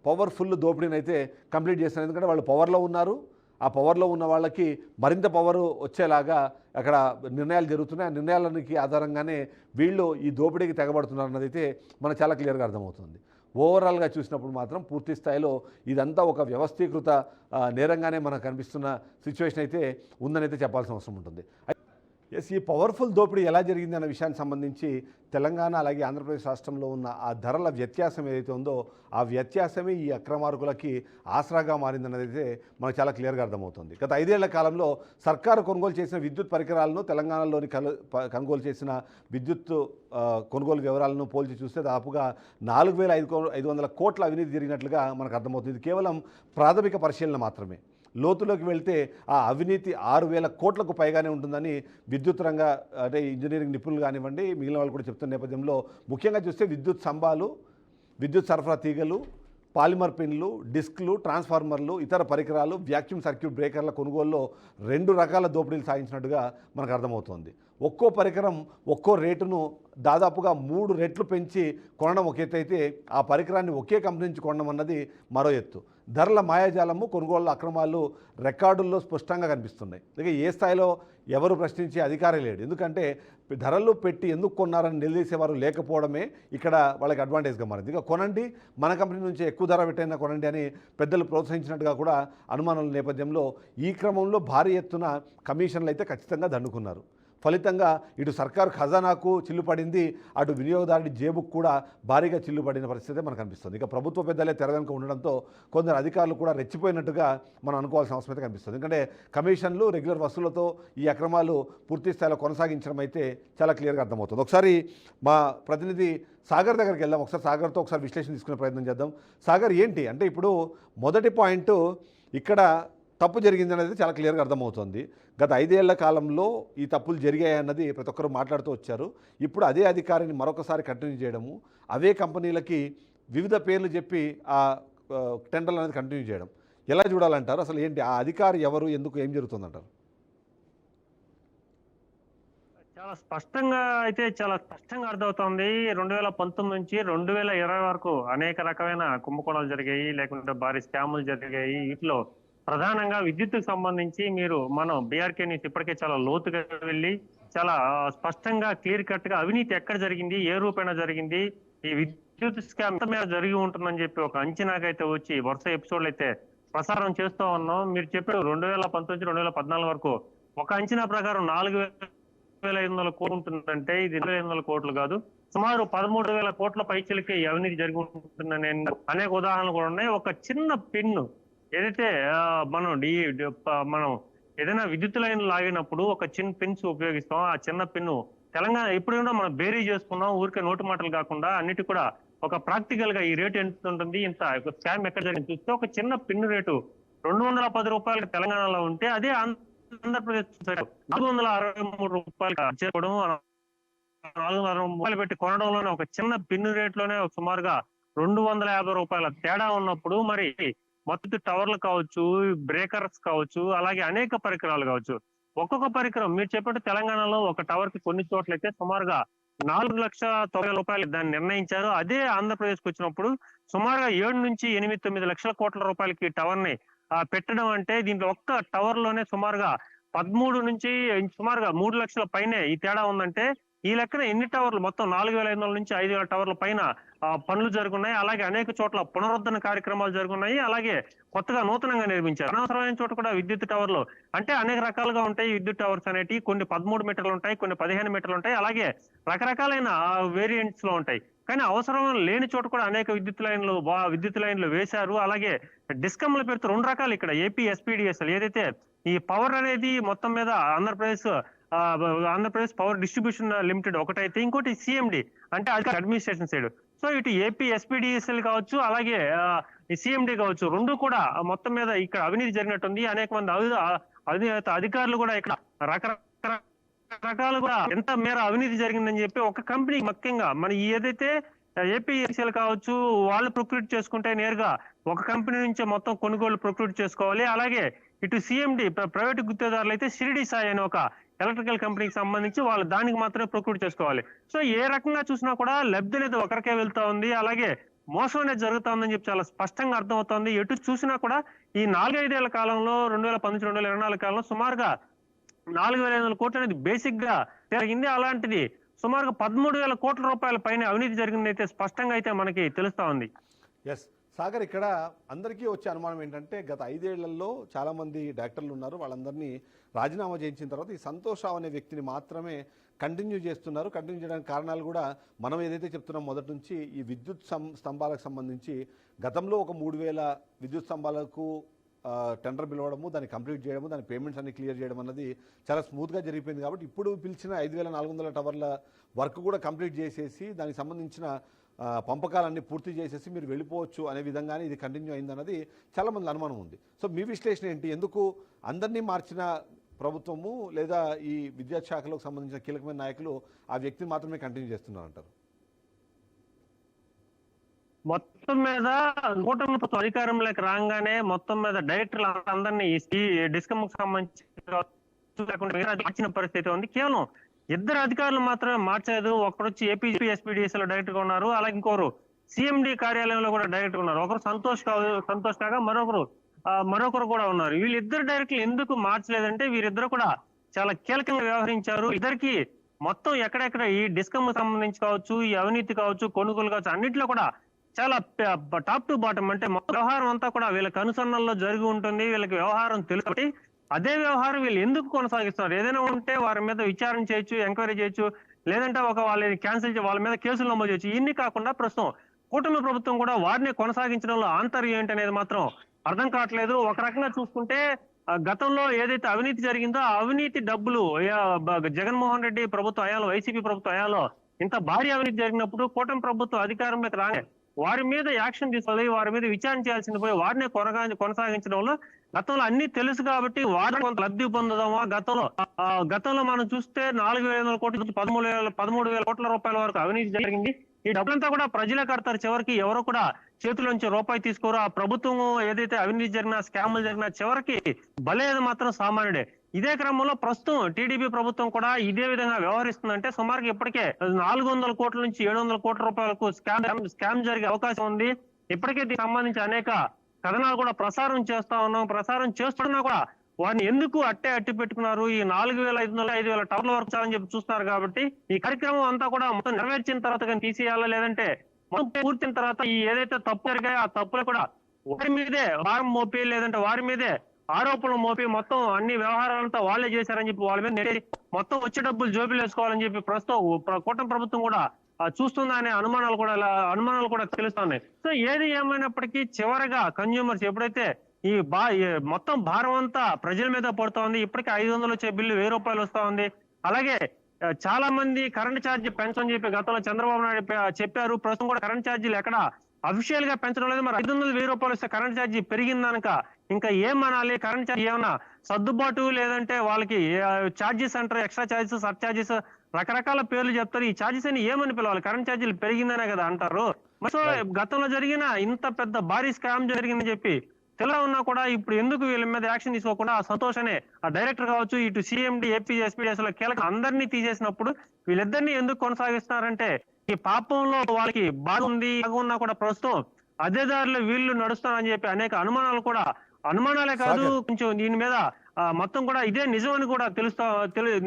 పవర్ఫుల్ దోపిడీని అయితే కంప్లీట్ చేస్తున్నారు. ఎందుకంటే వాళ్ళు పవర్లో ఉన్నారు. ఆ పవర్లో ఉన్న వాళ్ళకి మరింత పవర్ వచ్చేలాగా అక్కడ నిర్ణయాలు జరుగుతున్నాయి. ఆ నిర్ణయాలకి ఆధారంగానే వీళ్ళు ఈ దోపిడీకి తెగబడుతున్నారు అన్నది అయితే మనకు చాలా క్లియర్గా అర్థమవుతుంది. ఓవరాల్గా చూసినప్పుడు మాత్రం పూర్తి స్థాయిలో ఇదంతా ఒక వ్యవస్థీకృత నేరంగానే మనకు కనిపిస్తున్న సిచ్యువేషన్ అయితే ఉందని అయితే చెప్పాల్సిన అవసరం ఉంటుంది. ఈ పవర్ఫుల్ దోపిడీ ఎలా జరిగింది అన్న విషయానికి సంబంధించి తెలంగాణ అలాగే ఆంధ్రప్రదేశ్ రాష్ట్రంలో ఉన్న ఆ ధరల వ్యత్యాసం ఏదైతే ఉందో ఆ వ్యత్యాసమే ఈ అక్రమార్కులకి ఆసరాగా మారిందన్నది అయితే మనకు చాలా క్లియర్గా అర్థమవుతుంది. గత 5 ఏళ్ల కాలంలో సర్కారు కొనుగోలు చేసిన విద్యుత్ పరికరాలను, తెలంగాణలోని కొనుగోలు చేసిన విద్యుత్ కొనుగోలు వివరాలను పోల్చి చూస్తే దాదాపుగా 4,500 కోట్ల అవినీతి జరిగినట్లుగా మనకు అర్థమవుతుంది. ఇది కేవలం ప్రాథమిక పరిశీలన మాత్రమే. లోతులోకి వెళ్తే ఆ అవినీతి 6,000 కోట్లకు పైగానే ఉంటుందని విద్యుత్ రంగ అంటే ఇంజనీరింగ్ నిపుణులు కానివ్వండి, మిగిలిన వాళ్ళు కూడా చెప్తున్న నేపథ్యంలో ముఖ్యంగా చూస్తే విద్యుత్ స్తంభాలు, విద్యుత్ సరఫరా తీగలు, పాలిమర్ పిన్లు, డిస్క్లు, ట్రాన్స్ఫార్మర్లు, ఇతర పరికరాలు, వ్యాక్యూమ్ సర్క్యూట్ బ్రేకర్ల కొనుగోలులో 2 రకాల దోపిడీలు సాగించినట్టుగా మనకు అర్థమవుతోంది. ఒక్కో పరికరం ఒక్కో రేటును దాదాపుగా 3 రెట్లు పెంచి కొనడం ఒక ఎత్తు అయితే, ఆ పరికరాన్ని ఒకే కంపెనీ నుంచి కొనడం అన్నది మరో ఎత్తు. ధరల మాయాజాలము, కొనుగోళ్ల అక్రమాలు రికార్డుల్లో స్పష్టంగా కనిపిస్తున్నాయి. ఇక ఏ స్థాయిలో ఎవరు ప్రశ్నించే అధికారం లేడు. ఎందుకంటే ధరలు పెట్టి ఎందుకు కొన్నారని నిలదీసేవారు లేకపోవడమే ఇక్కడ వాళ్ళకి అడ్వాంటేజ్గా మారింది. ఇక కొనండి, మన కంపెనీ నుంచి ఎక్కువ ధర పెట్టైనా కొనండి అని పెద్దలు ప్రోత్సహించినట్టుగా కూడా అనుమానాల నేపథ్యంలో ఈ క్రమంలో భారీ ఎత్తున కమిషన్లు అయితే ఖచ్చితంగా దండుకున్నారు. ఫలితంగా ఇటు సర్కారు ఖజానాకు చిల్లుపడింది, అటు వినియోగదారుడి జేబుకు కూడా భారీగా చిల్లుపడిన పరిస్థితి మనకు కనిపిస్తుంది. ఇక ప్రభుత్వ పెద్దలే తెరవెనుక ఉండడంతో కొందరు అధికారులు కూడా రెచ్చిపోయినట్టుగా మనం అనుకోవాల్సిన అవసరం అయితే కనిపిస్తుంది. ఎందుకంటే కమిషన్లు, రెగ్యులర్ వసూళ్లతో ఈ అక్రమాలు పూర్తి స్థాయిలో కొనసాగించడం అయితే చాలా క్లియర్గా అర్థమవుతుంది. ఒకసారి మా ప్రతినిధి సాగర్ దగ్గరికి వెళ్దాం. ఒకసారి సాగర్తో ఒకసారి విశ్లేషణ తీసుకునే ప్రయత్నం చేద్దాం. సాగర్, ఏంటి అంటే ఇప్పుడు మొదటి పాయింట్, ఇక్కడ తప్పు జరిగింది అనేది చాలా క్లియర్గా అర్థమవుతుంది. గత 5 ఏళ్ల కాలంలో ఈ తప్పులు జరిగాయన్నది ప్రతి ఒక్కరు మాట్లాడుతూ వచ్చారు. ఇప్పుడు అదే అధికారిని మరొకసారి కంటిన్యూ చేయడము, అవే కంపెనీలకి వివిధ పేర్లు చెప్పి ఆ టెండర్లు అనేది కంటిన్యూ చేయడం ఎలా చూడాలంటారు? అసలు ఏంటి ఆ అధికారి ఎవరు, ఎందుకు, ఏం జరుగుతుందంటారు? చాలా స్పష్టంగా అర్థమవుతోంది. 2019 నుంచి 2020 వరకు అనేక రకమైన కుంభకోణాలు జరిగాయి, లేకుంటే భారీ స్కాములు జరిగాయి. వీటిలో ప్రధానంగా విద్యుత్తుకు సంబంధించి మనం బీఆర్కే న్యూస్ ఇప్పటికే చాలా లోతుగా వెళ్ళి చాలా స్పష్టంగా క్లియర్ కట్ గా అవినీతి ఎక్కడ జరిగింది, ఏ రూపేణా జరిగింది, ఈ విద్యుత్ స్కామ్ ఎంత మీద జరిగి ఉంటుందని చెప్పి ఒక అంచనాకైతే వచ్చి వరుస ఎపిసోడ్లు అయితే ప్రసారం చేస్తూ ఉన్నాం. మీరు చెప్పారు 2019 2014 వరకు ఒక అంచనా ప్రకారం 4,500 కోట్లు ఉంటుందంటే ఇది 2,500 కోట్లు కాదు, సుమారు 13,000 కోట్ల పైచలకి అవినీతి జరిగి ఉంటుందని అనేక ఉదాహరణలు కూడా ఉన్నాయి. ఒక చిన్న పిన్ను ఏదైతే మనం ఏదైనా విద్యుత్ లైన్ లాగినప్పుడు ఒక చిన్న పిన్స్ ఉపయోగిస్తాం. ఆ చిన్న పిన్ను తెలంగాణ ఎప్పుడైనా మనం బేరీ చేసుకున్నాం, ఊరికే నోటు మాటలు కాకుండా అన్నిటి కూడా ఒక ప్రాక్టికల్ గా ఈ రేటు ఎంత ఉంటుంది, ఇంత స్కామ్ ఎక్కడ జరిగింది చూస్తే ఒక చిన్న పిన్ను రేటు 210 రూపాయలకు తెలంగాణలో ఉంటే అదే ఆంధ్రప్రదేశ్ 463 రూపాయలు చేరుకోవడం 400 పెట్టి కొనడంలోనే ఒక చిన్న పిన్ను రేట్లోనే సుమారుగా 250 రూపాయల తేడా ఉన్నప్పుడు మరి మొత్తం టవర్లు కావచ్చు, బ్రేకర్స్ కావచ్చు, అలాగే అనేక పరికరాలు కావచ్చు. ఒక్కొక్క పరికరం మీరు చెప్పినట్టు తెలంగాణలో ఒక టవర్ కి కొన్ని చోట్లయితే సుమారుగా 4,90,000 దాన్ని నిర్ణయించారు. అదే ఆంధ్రప్రదేశ్కి వచ్చినప్పుడు సుమారుగా 7 నుంచి 8, 9 లక్షల కోట్ల రూపాయలకి టవర్ ని పెట్టడం అంటే దీంట్లో ఒక్క టవర్ లోనే సుమారుగా 13 నుంచి సుమారుగా 3 లక్షల పైనే ఈ తేడా ఉందంటే ఈ లెక్కన ఎన్ని టవర్లు మొత్తం 4,500 నుంచి 5,000 టవర్ల పైన పనులు జరుగున్నాయి. అలాగే అనేక చోట్ల పునరుద్ధరణ కార్యక్రమాలు జరుగున్నాయి. అలాగే కొత్తగా నూతనంగా నిర్మించారు. అనవసరమైన చోట కూడా విద్యుత్ టవర్లు అంటే అనేక రకాలుగా ఉంటాయి. విద్యుత్ టవర్స్ అనేవి కొన్ని 13 మీటర్లు ఉంటాయి, కొన్ని 15 మీటర్లు ఉంటాయి. అలాగే రకరకాలైన వేరియంట్స్ లో ఉంటాయి. కానీ అవసరం లేని చోట కూడా అనేక విద్యుత్ లైన్లు వేశారు. అలాగే డిస్కమ్ల పేరుతో 2 రకాలు ఇక్కడ ఏపీ ఎస్పీడీఎస్ఎల్ ఏదైతే ఈ పవర్ అనేది మొత్తం మీద ఆంధ్రప్రదేశ్ పవర్ డిస్ట్రిబ్యూషన్ లిమిటెడ్ ఒకటైతే, ఇంకోటి సిఎండి అంటే అడ్మినిస్ట్రేషన్ సైడ్. సో ఇటు ఏపీ ఎస్పీడీఎస్ఎల్ కావచ్చు, అలాగే ఈ సిఎండి కావచ్చు, 2 కూడా మొత్తం మీద ఇక్కడ అవినీతి జరిగినట్టుంది. అనేక మంది అధికారులు కూడా ఇక్కడ రకరకాలు కూడా ఎంత మేర అవినీతి జరిగిందని చెప్పి ఒక కంపెనీ ముఖ్యంగా మన ఏదైతే ఏపీఎస్ఎల్ కావచ్చు వాళ్ళు ప్రొక్యూట్ చేసుకుంటే నేరుగా ఒక కంపెనీ నుంచే మొత్తం కొనుగోలు ప్రొక్యూట్ చేసుకోవాలి. అలాగే ఇటు సిఎండి ప్రైవేట్ గుత్తేదారులు అయితే షిరిడి సాయి అనే ఒక ఎలక్ట్రికల్ కంపెనీకి సంబంధించి వాళ్ళు దానికి మాత్రమే ప్రొక్యూట్ చేసుకోవాలి. సో ఏ రకంగా చూసినా కూడా లబ్ధి అనేది ఒకరికే వెళ్తా ఉంది. అలాగే మోసం అనేది జరుగుతా ఉందని చెప్పి చాలా స్పష్టంగా అర్థమవుతోంది. ఎటు చూసినా కూడా ఈ 4-5 ఏళ్ల కాలంలో 2019-2024 కాలంలో సుమారుగా 4,500 కోట్లు అనేది బేసిక్ గా జరిగింది. అలాంటిది సుమారుగా 13,000 కోట్ల రూపాయల పైన అవినీతి జరిగింది అయితే స్పష్టంగా అయితే మనకి తెలుస్తా ఉంది. ఎస్ సాగర్, ఇక్కడ అందరికీ వచ్చే అనుమానం ఏంటంటే గత 5 ఏళ్లలో చాలామంది డైరెక్టర్లు ఉన్నారు. వాళ్ళందరినీ రాజీనామా చేయించిన తర్వాత ఈ సంతోష్ రావు అనే వ్యక్తిని మాత్రమే కంటిన్యూ చేస్తున్నారు. కంటిన్యూ చేయడానికి కారణాలు కూడా మనం ఏదైతే చెప్తున్నాం మొదటి నుంచి ఈ విద్యుత్ స్తంభాలకు సంబంధించి గతంలో ఒక 3,000 విద్యుత్ స్తంభాలకు టెండర్ పిలవడము, దాన్ని కంప్లీట్ చేయడము, దాని పేమెంట్స్ అన్ని క్లియర్ చేయడం అన్నది చాలా స్మూత్గా జరిగిపోయింది. కాబట్టి ఇప్పుడు పిలిచిన 5,400 టవర్ల వర్క్ కూడా కంప్లీట్ చేసేసి దానికి సంబంధించిన పంపకాలన్నీ పూర్తి చేసేసి మీరు వెళ్ళిపోవచ్చు అనే విధంగానే ఇది కంటిన్యూ అయిందన్నది చాలామంది అనుమానం ఉంది. సో మీ విశ్లేషణ ఏంటి? ఎందుకు అందరినీ మార్చిన ప్రభుత్వము లేదా ఈ విద్యాశాఖలకు సంబంధించిన కీలకమైన నాయకులు ఆ వ్యక్తిని మాత్రమే కంటిన్యూ చేస్తున్నారంటారు? మొత్తం మీద కూటమి ప్రభుత్వం అధికారంలోకి రాగానే మొత్తం మీద డైరెక్టర్లు అందరినీ డిస్కమ్ కు సంబంధించి మార్చిన పరిస్థితి ఉంది. కేవలం 2 అధికారులు మాత్రమే మార్చలేదు. ఒకరు వచ్చి ఏపీ ఎస్పీడీఎస్ఎల్ డైరెక్టర్ గా ఉన్నారు, అలాగే ఇంకొకరు సిఎండి కార్యాలయంలో కూడా డైరెక్టర్ ఉన్నారు. ఒకరు సంతోష్ కాగా మరొకరు కూడా ఉన్నారు. వీళ్ళిద్దరు డైరెక్టర్లు ఎందుకు మార్చలేదంటే వీరిద్దరు కూడా చాలా కీలకంగా వ్యవహరించారు. ఇద్దరికి మొత్తం ఎక్కడెక్కడ ఈ డిస్కమ్ కు సంబంధించి కావచ్చు, ఈ అవినీతి కావచ్చు, కొనుగోలు కావచ్చు, అన్నింటిలో కూడా చాలా టాప్ టు బాటం అంటే మొత్తం వ్యవహారం అంతా కూడా వీళ్ళకి అనుసరణలో జరిగి ఉంటుంది. వీళ్ళకి వ్యవహారం తెలుసు కాబట్టి అదే వ్యవహారం వీళ్ళు ఎందుకు కొనసాగిస్తున్నారు? ఏదైనా ఉంటే వారి మీద విచారణ చేయొచ్చు, ఎంక్వైరీ చేయొచ్చు, లేదంటే వాళ్ళని క్యాన్సిల్ వాళ్ళ మీద కేసులు నమోదు చేయొచ్చు. ఇన్ని కాకుండా ప్రస్తుతం కూటమి ప్రభుత్వం కూడా వారిని కొనసాగించడంలో ఆంతర్యం ఏంటి అనేది మాత్రం అర్థం కావట్లేదు. ఒక రకంగా చూసుకుంటే గతంలో ఏదైతే అవినీతి జరిగిందో ఆ అవినీతి డబ్బులు జగన్మోహన్ రెడ్డి ప్రభుత్వ హయాంలో, వైసీపీ ప్రభుత్వ హయాంలో ఇంత భారీ అవినీతి జరిగినప్పుడు కూటమి ప్రభుత్వం అధికారంలోకి రాగానే వారి మీద యాక్షన్ తీసుకోవాలి, వారి మీద విచారణ చేయాల్సింది పోయి వారిని కొనసాగించడంలో గతంలో అన్ని తెలుసు కాబట్టి వారిని కొంత లబ్ధి పొందుదామా. గతంలో మనం చూస్తే 4,500 కోట్ల నుంచి 13,000 కోట్ల రూపాయల వరకు అవినీతి జరిగింది. ఈ డబ్బులంతా కూడా ప్రజలే కడతారు. చివరికి ఎవరు కూడా చేతుల్లోంచి రూపాయి తీసుకోరు. ఆ ప్రభుత్వం ఏదైతే అవినీతి జరిగినా, స్కాములు జరిగినా చివరికి బలేది మాత్రం సామాన్యుడే. ఇదే క్రమంలో ప్రస్తుతం టీడీపీ ప్రభుత్వం కూడా ఇదే విధంగా వ్యవహరిస్తుందంటే సుమారుగా ఇప్పటికే 400 కోట్ల నుంచి 700 కోట్ల రూపాయలకు స్కామ్ జరిగే అవకాశం ఉంది. ఇప్పటికే దీనికి సంబంధించి అనేక కథనాలు కూడా ప్రసారం చేస్తా ఉన్నాం. ప్రసారం చేస్తున్నా కూడా వారిని ఎందుకు అట్టి పెట్టుకున్నారు? ఈ 4,500 5,000 టవర్ల వరకు చాలని చెప్పి చూస్తున్నారు. కాబట్టి ఈ కార్యక్రమం అంతా కూడా మొత్తం నెరవేర్చిన తర్వాత కానీ తీసేయాలా, లేదంటే మొత్తం పూర్తిన తర్వాత ఈ ఏదైతే తప్పు జరిగాయో ఆ తప్పులు కూడా వారి మీదే భారం మోపి, లేదంటే వారి మీదే ఆరోపణలు మోపి మొత్తం అన్ని వ్యవహారాలంతా వాళ్ళే చేశారని చెప్పి వాళ్ళ మీద నెట్టి మొత్తం వచ్చే డబ్బులు జోబులు వేసుకోవాలని చెప్పి ప్రస్తుతం కూటమి ప్రభుత్వం కూడా చూస్తుందా అనే అనుమానాలు కూడా తెలుస్తున్నాయి. సో ఏది ఏమైనప్పటికీ చివరగా కన్జ్యూమర్స్ ఎప్పుడైతే ఈ మొత్తం భారం అంతా ప్రజల మీద పడుతూ ఉంది. ఇప్పటికే 500 వచ్చే బిల్లు 1,000 రూపాయలు వస్తా ఉంది. అలాగే చాలా మంది కరెంట్ ఛార్జీ పెంచని చెప్పి గతంలో చంద్రబాబు నాయుడు చెప్పారు. ప్రస్తుతం కూడా కరెంట్ ఛార్జీలు ఎక్కడ అఫీషియల్ గా పెంచడం లేదు. మరి 500 1,000 రూపాయలు వస్తే కరెంట్ ఛార్జీ పెరిగిందనక ఇంకా ఏమనాలి? కరెంట్ ఛార్జీ ఏమన్నా సర్దుబాటు, లేదంటే వాళ్ళకి ఛార్జెస్ అంటారు, ఎక్స్ట్రా ఛార్జెస్, సబ్ ఛార్జెస్ రకరకాల పేర్లు చెప్తారు. ఈ ఛార్జెస్ అని ఏమని పిలవాలి? కరెంట్ ఛార్జీలు పెరిగిందనే కదా అంటారు. సో గతంలో జరిగిన ఇంత పెద్ద భారీ స్కామ్ జరిగిందని చెప్పి తెలా ఉన్నా కూడా ఇప్పుడు ఎందుకు వీళ్ళ మీద యాక్షన్ తీసుకోకుండా ఆ సంతోష్ అనే ఆ డైరెక్టర్ కావచ్చు, ఇటు సీఎండి, ఏపీ ఎస్పీడీఎస్ లో కీలక అందరినీ తీసేసినప్పుడు వీళ్ళిద్దరిని ఎందుకు కొనసాగిస్తున్నారంటే ఈ పాపంలో వాళ్ళకి బాగా ఉంది, బాగా ఉన్నా కూడా ప్రస్తుతం అదే దారిలో వీళ్ళు నడుస్తారని చెప్పి అనేక అనుమానాలే కాదు, కొంచెం దీని మీద మొత్తం కూడా ఇదే నిజం అని కూడా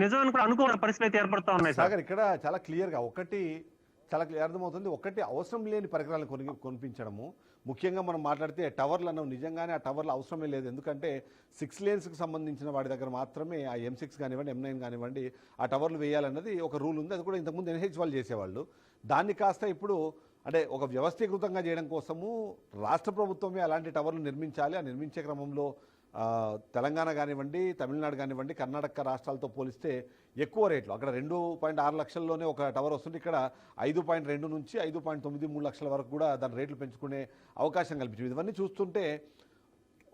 నిజం అని కూడా అనుకోని పరిస్థితి ఏర్పడతా ఉన్నాయి సాగర్. ఇక్కడ చాలా క్లియర్ గా చాలా అర్థమవుతుంది. ఒకటి అవసరం లేని పరికరాలను కొనిపించడము. ముఖ్యంగా మనం మాట్లాడితే టవర్లు అన్నాం, నిజంగానే ఆ టవర్లు అవసరమే లేదు. ఎందుకంటే 6 లేన్స్కి సంబంధించిన వాడి దగ్గర మాత్రమే ఆ M6 కానివ్వండి, M9 కానివ్వండి ఆ టవర్లు వేయాలన్నది ఒక రూల్ ఉంది. అది కూడా ఇంతకుముందు NH వాళ్ళు చేసేవాళ్ళు. దాన్ని కాస్త ఇప్పుడు అంటే ఒక వ్యవస్థీకృతంగా చేయడం కోసము రాష్ట్ర ప్రభుత్వమే అలాంటి టవర్లు నిర్మించాలి. ఆ నిర్మించే క్రమంలో తెలంగాణ కానివ్వండి, తమిళనాడు కానివ్వండి, కర్ణాటక రాష్ట్రాలతో పోలిస్తే ఎక్కువ రేట్లు. అక్కడ 2.6 లక్షల్లోనే ఒక టవర్ వస్తుంది. ఇక్కడ 5.2 నుంచి 5.93 లక్షల వరకు కూడా దాని రేట్లు పెంచుకునే అవకాశం కల్పించింది. ఇవన్నీ చూస్తుంటే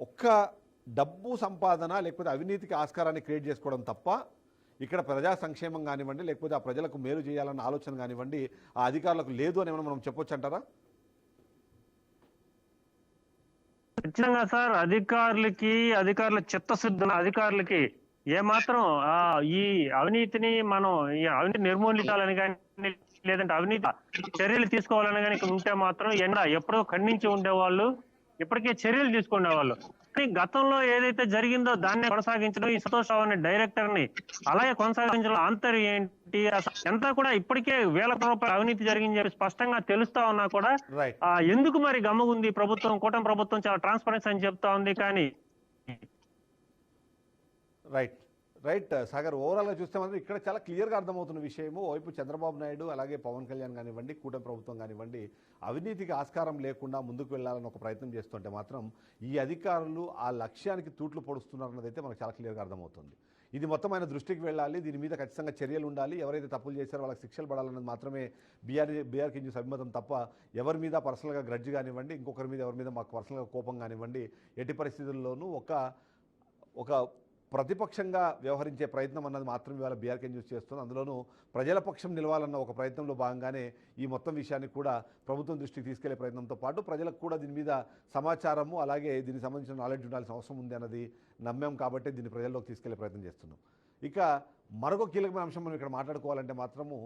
ఒక్క డబ్బు సంపాదన లేకపోతే అవినీతికి ఆస్కారాన్ని క్రియేట్ చేసుకోవడం తప్ప ఇక్కడ ప్రజా సంక్షేమం కానివ్వండి, లేకపోతే ఆ ప్రజలకు మేలు చేయాలన్న ఆలోచన కానివ్వండి ఆ అధికారులకు లేదు అని ఏమైనా మనం చెప్పొచ్చు అంటారా? ఖచ్చితంగా సార్. అధికారుల చిత్తశుద్ధి ఉన్న అధికారులకి ఏమాత్రం ఈ అవినీతిని నిర్మూలించాలని కానీ లేదంటే అవినీతి చర్యలు తీసుకోవాలని కానీ ఇక్కడ ఉంటే మాత్రం ఎప్పుడో ఖండించి ఉండేవాళ్ళు, ఇప్పటికే చర్యలు తీసుకునేవాళ్ళు. కానీ గతంలో ఏదైతే జరిగిందో దాన్ని కొనసాగించడం, ఈ సంతోష్ రావు అనే డైరెక్టర్ ని అలాగే కొనసాగించడం ఆంతర్యం ఏంటి? ఎంత కూడా ఇప్పటికే వేల రూపాయల అవినీతి జరిగింది చెప్పి స్పష్టంగా తెలుస్తా ఉన్నా కూడా ఎందుకు మరి గమ్ముగుంది ప్రభుత్వం? కూటమి ప్రభుత్వం చాలా ట్రాన్స్పరెన్సీ అని చెప్తా ఉంది కానీ రైట్ సాగర్. ఓవరాల్గా చూస్తే మాత్రం ఇక్కడ చాలా క్లియర్గా అర్థమవుతున్న విషయము, వైపు చంద్రబాబు నాయుడు అలాగే పవన్ కళ్యాణ్ కానివ్వండి, కూటమి ప్రభుత్వం కానివ్వండి అవినీతికి ఆస్కారం లేకుండా ముందుకు వెళ్ళాలని ఒక ప్రయత్నం చేస్తుంటే మాత్రం ఈ అధికారులు ఆ లక్ష్యానికి తూట్లు పొడుస్తున్నారన్నదైతే మనకు చాలా క్లియర్గా అర్థమవుతుంది. ఇది మొత్తం ఆయన దృష్టికి వెళ్ళాలి, దీని మీద ఖచ్చితంగా చర్యలు ఉండాలి, ఎవరైతే తప్పులు చేశారో వాళ్ళకి శిక్షలు పడాలన్నది మాత్రమే బీఆర్కే న్యూస్ అభిమతం తప్ప ఎవరి మీద పర్సనల్గా గ్రడ్జ్ కానివ్వండి, ఇంకొకరి మీద ఎవరి మీద మాకు పర్సనల్గా కోపం కానివ్వండి ఎట్టి పరిస్థితుల్లోనూ ఒక ప్రతిపక్షంగా వ్యవహరించే ప్రయత్నం అన్నది మాత్రం ఇవాళ బీఆర్కే న్యూస్ చేస్తుంది. అందులోనూ ప్రజల పక్షం నిలవాలన్న ఒక ప్రయత్నంలో భాగంగానే ఈ మొత్తం విషయాన్ని కూడా ప్రభుత్వం దృష్టికి తీసుకెళ్లే ప్రయత్నంతో పాటు ప్రజలకు కూడా దీని మీద సమాచారము అలాగే దీనికి సంబంధించిన నాలెడ్జ్ ఉండాల్సిన అవసరం ఉంది అన్నది నమ్మాం కాబట్టి దీన్ని ప్రజల్లోకి తీసుకెళ్లే ప్రయత్నం చేస్తున్నాం. ఇక మరొక కీలకమైన అంశం మనం ఇక్కడ మాట్లాడుకోవాలంటే మాత్రము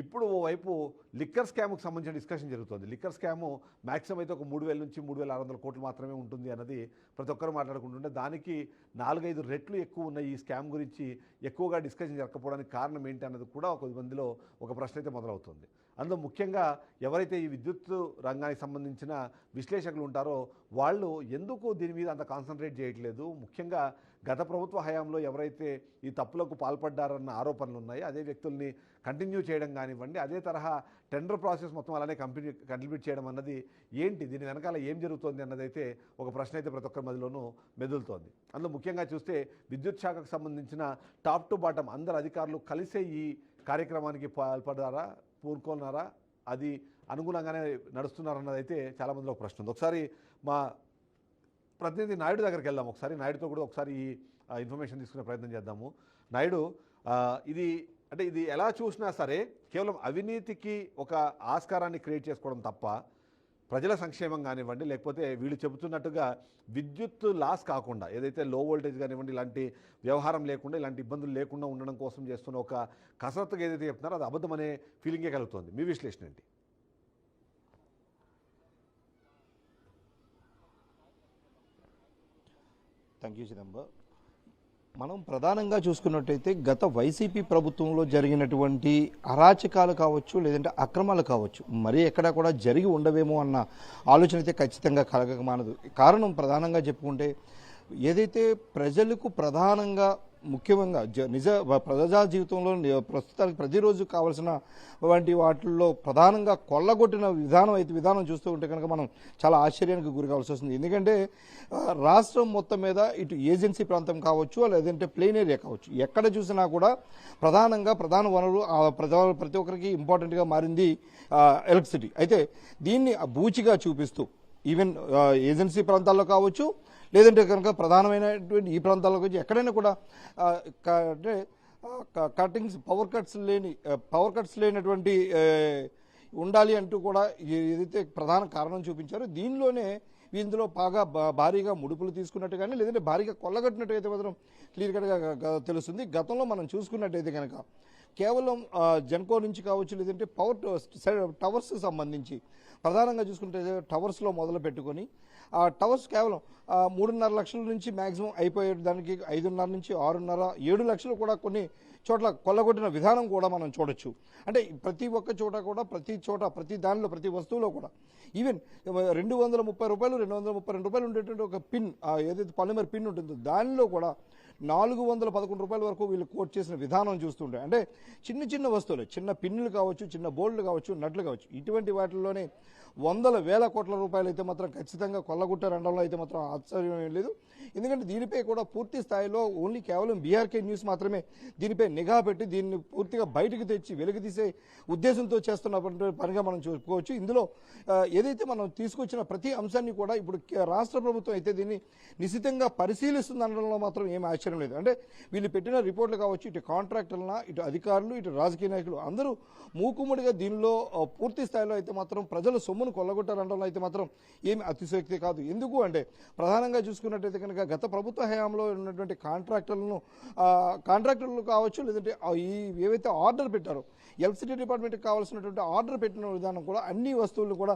ఇప్పుడు ఓవైపు లిక్కర్ స్కామ్కు సంబంధించిన డిస్కషన్ జరుగుతుంది. లిక్కర్ స్కాము మ్యాక్సిమం అయితే ఒక 3,000 నుంచి 3,600 కోట్లు మాత్రమే ఉంటుంది అన్నది ప్రతి ఒక్కరు మాట్లాడుకుంటుంటే దానికి 4-5 రెట్లు ఎక్కువ ఉన్న ఈ స్కామ్ గురించి ఎక్కువగా డిస్కషన్ జరగకపోవడానికి కారణం ఏంటి అన్నది కూడా కొద్దిమందిలో ఒక ప్రశ్న అయితే మొదలవుతుంది. అందులో ముఖ్యంగా ఎవరైతే ఈ విద్యుత్ రంగానికి సంబంధించిన విశ్లేషకులు ఉంటారో వాళ్ళు ఎందుకు దీని మీద అంత కాన్సన్ట్రేట్ చేయట్లేదు, ముఖ్యంగా గత ప్రభుత్వ హయాంలో ఎవరైతే ఈ తప్పులకు పాల్పడ్డారన్న ఆరోపణలు ఉన్నాయో అదే వ్యక్తుల్ని కంటిన్యూ చేయడం కానివ్వండి, అదే తరహా టెండర్ ప్రాసెస్ మొత్తం అలానే కంప్లీట్ చేయడం అన్నది ఏంటి, దీని వెనకాల ఏం జరుగుతోంది అన్నదైతే ఒక ప్రశ్న అయితే ప్రతి ఒక్కరి మధ్యలోనూ మెదులుతోంది. అందులో ముఖ్యంగా చూస్తే విద్యుత్ శాఖకు సంబంధించిన టాప్ టు బాటం అందరు అధికారులు కలిసే ఈ కార్యక్రమానికి పాల్పడ్డారా, పూనుకున్నారా, అది అనుగుణంగానే నడుస్తున్నారన్నది అయితే చాలామందిలో ఒక ప్రశ్న ఉంది. ఒకసారి మా ప్రతినిధి నాయుడు దగ్గరికి వెళ్దాం, ఒకసారి నాయుడుతో కూడా ఒకసారి ఈ ఇన్ఫర్మేషన్ తీసుకునే ప్రయత్నం చేద్దాము. నాయుడు, ఇది ఎలా చూసినా సరే కేవలం అవినీతికి ఒక ఆస్కారాన్ని క్రియేట్ చేసుకోవడం తప్ప ప్రజల సంక్షేమం కానివ్వండి, లేకపోతే వీళ్ళు చెబుతున్నట్టుగా విద్యుత్ లాస్ కాకుండా ఏదైతే లో వోల్టేజ్ కానివ్వండి ఇలాంటి వ్యవహారం లేకుండా ఇలాంటి ఇబ్బందులు లేకుండా ఉండడం కోసం చేస్తున్న ఒక కసరత్తుగా ఏదైతే చెప్తున్నారో అది అబద్ధం అనే ఫీలింగే కలుగుతుంది. మీ విశ్లేషణ ఏంటి? Thank you Chidambar. మనం ప్రధానంగా చూసుకున్నట్టయితే గత వైసీపీ ప్రభుత్వంలో జరిగినటువంటి అరాచకాలు కావచ్చు లేదంటే అక్రమాలు కావచ్చు మరీ ఎక్కడా కూడా జరిగి ఉండవేమో అన్న ఆలోచన అయితే ఖచ్చితంగా కలగకమానదు. కారణం ప్రధానంగా చెప్పుకుంటే ఏదైతే ప్రజలకు ప్రధానంగా ముఖ్యంగా ప్రజా జీవితంలో ప్రస్తుతానికి ప్రతిరోజు కావాల్సిన వంటి వాటిల్లో ప్రధానంగా కొల్లగొట్టిన విధానం చూస్తూ ఉంటే కనుక మనం చాలా ఆశ్చర్యానికి గురి కావాల్సి వస్తుంది. ఎందుకంటే రాష్ట్రం మొత్తం మీద ఇటు ఏజెన్సీ ప్రాంతం కావచ్చు లేదంటే ప్లెయిన్ ఏరియా కావచ్చు ఎక్కడ చూసినా కూడా ప్రధాన వనరు ప్రతి ఒక్కరికి ఇంపార్టెంట్గా మారింది ఎలక్ట్రిసిటీ. అయితే దీన్ని బూచిగా చూపిస్తూ ఈవెన్ ఏజెన్సీ ప్రాంతాల్లో కావచ్చు లేదంటే కనుక ప్రధానమైనటువంటి ఈ ప్రాంతాల గురించి ఎక్కడైనా కూడా అంటే కటింగ్స్ పవర్ కట్స్ లేనటువంటి ఉండాలి అంటూ కూడా ఏదైతే ప్రధాన కారణం చూపించారో దీనిలోనే ఇందులో బాగా భారీగా ముడుపులు తీసుకున్నట్టు కానీ లేదంటే భారీగా కొల్లగట్టినట్టు అయితే మాత్రం క్లియర్ కట్గా తెలుస్తుంది. గతంలో మనం చూసుకున్నట్టయితే కనుక కేవలం జెన్కో నుంచి కావచ్చు లేదంటే పవర్ టవర్స్ సంబంధించి ప్రధానంగా చూసుకుంటే టవర్స్లో మొదలు పెట్టుకొని ఆ టవర్స్ కేవలం 3.5 లక్షల నుంచి మ్యాక్సిమం అయిపోయే దానికి 5.5 నుంచి 6.5 7 లక్షలు కూడా కొన్ని చోట్ల కొల్లగొట్టిన విధానం కూడా మనం చూడొచ్చు. అంటే ప్రతి ఒక్క చోట కూడా ప్రతి దానిలో ప్రతి వస్తువులో కూడా ఈవెన్ 230 రూపాయలు 232 రూపాయలు ఉండేటువంటి ఒక పిన్ ఏదైతే పాలిమర్ పిన్ ఉంటుందో దానిలో కూడా 411 రూపాయల వరకు వీళ్ళు కోట్ చేసిన విధానం చూస్తుంటే అంటే చిన్న వస్తువులు చిన్న పిన్నులు కావచ్చు చిన్న బోల్డ్లు కావచ్చు నట్లు కావచ్చు ఇటువంటి వాటిల్లోనే వందల వేల కోట్ల రూపాయలు అయితే మాత్రం ఖచ్చితంగా కొల్లగొట్టారనడంలో అయితే మాత్రం ఆశ్చర్యం ఏం లేదు. ఎందుకంటే దీనిపై కూడా పూర్తి స్థాయిలో ఓన్లీ కేవలం బీఆర్కే న్యూస్ మాత్రమే దీనిపై నిఘా పెట్టి దీన్ని పూర్తిగా బయటకు తెచ్చి వెలుగు తీసే ఉద్దేశంతో చేస్తున్నటువంటి పనిగా మనం చూసుకోవచ్చు. ఇందులో ఏదైతే మనం తీసుకొచ్చిన ప్రతి అంశాన్ని కూడా ఇప్పుడు రాష్ట్ర ప్రభుత్వం అయితే దీన్ని నిశితంగా పరిశీలిస్తుంది అనడంలో మాత్రం ఏం ఆశ్చర్యం లేదు. అంటే వీళ్ళు పెట్టిన రిపోర్ట్లు కావచ్చు ఇటు కాంట్రాక్టర్ల ఇటు అధికారులు ఇటు రాజకీయ నాయకులు అందరూ మూకుముడిగా దీనిలో పూర్తి స్థాయిలో అయితే మాత్రం ప్రజల సొమ్మును కొల్లగొట్టారనడంలో అయితే మాత్రం ఏమి అతిశయోక్తి కాదు. ఎందుకు అంటే ప్రధానంగా చూసుకున్నట్టయితే కనుక గత ప్రభుత్వ హయాంలో ఉన్నటువంటి కాంట్రాక్టర్లు కావచ్చు లేదంటే ఏవైతే ఆర్డర్ పెట్టారో ఎలక్ట్రిసిటీ డిపార్ట్మెంట్కి కావాల్సినటువంటి ఆర్డర్ పెట్టిన విధానం కూడా అన్ని వస్తువులు కూడా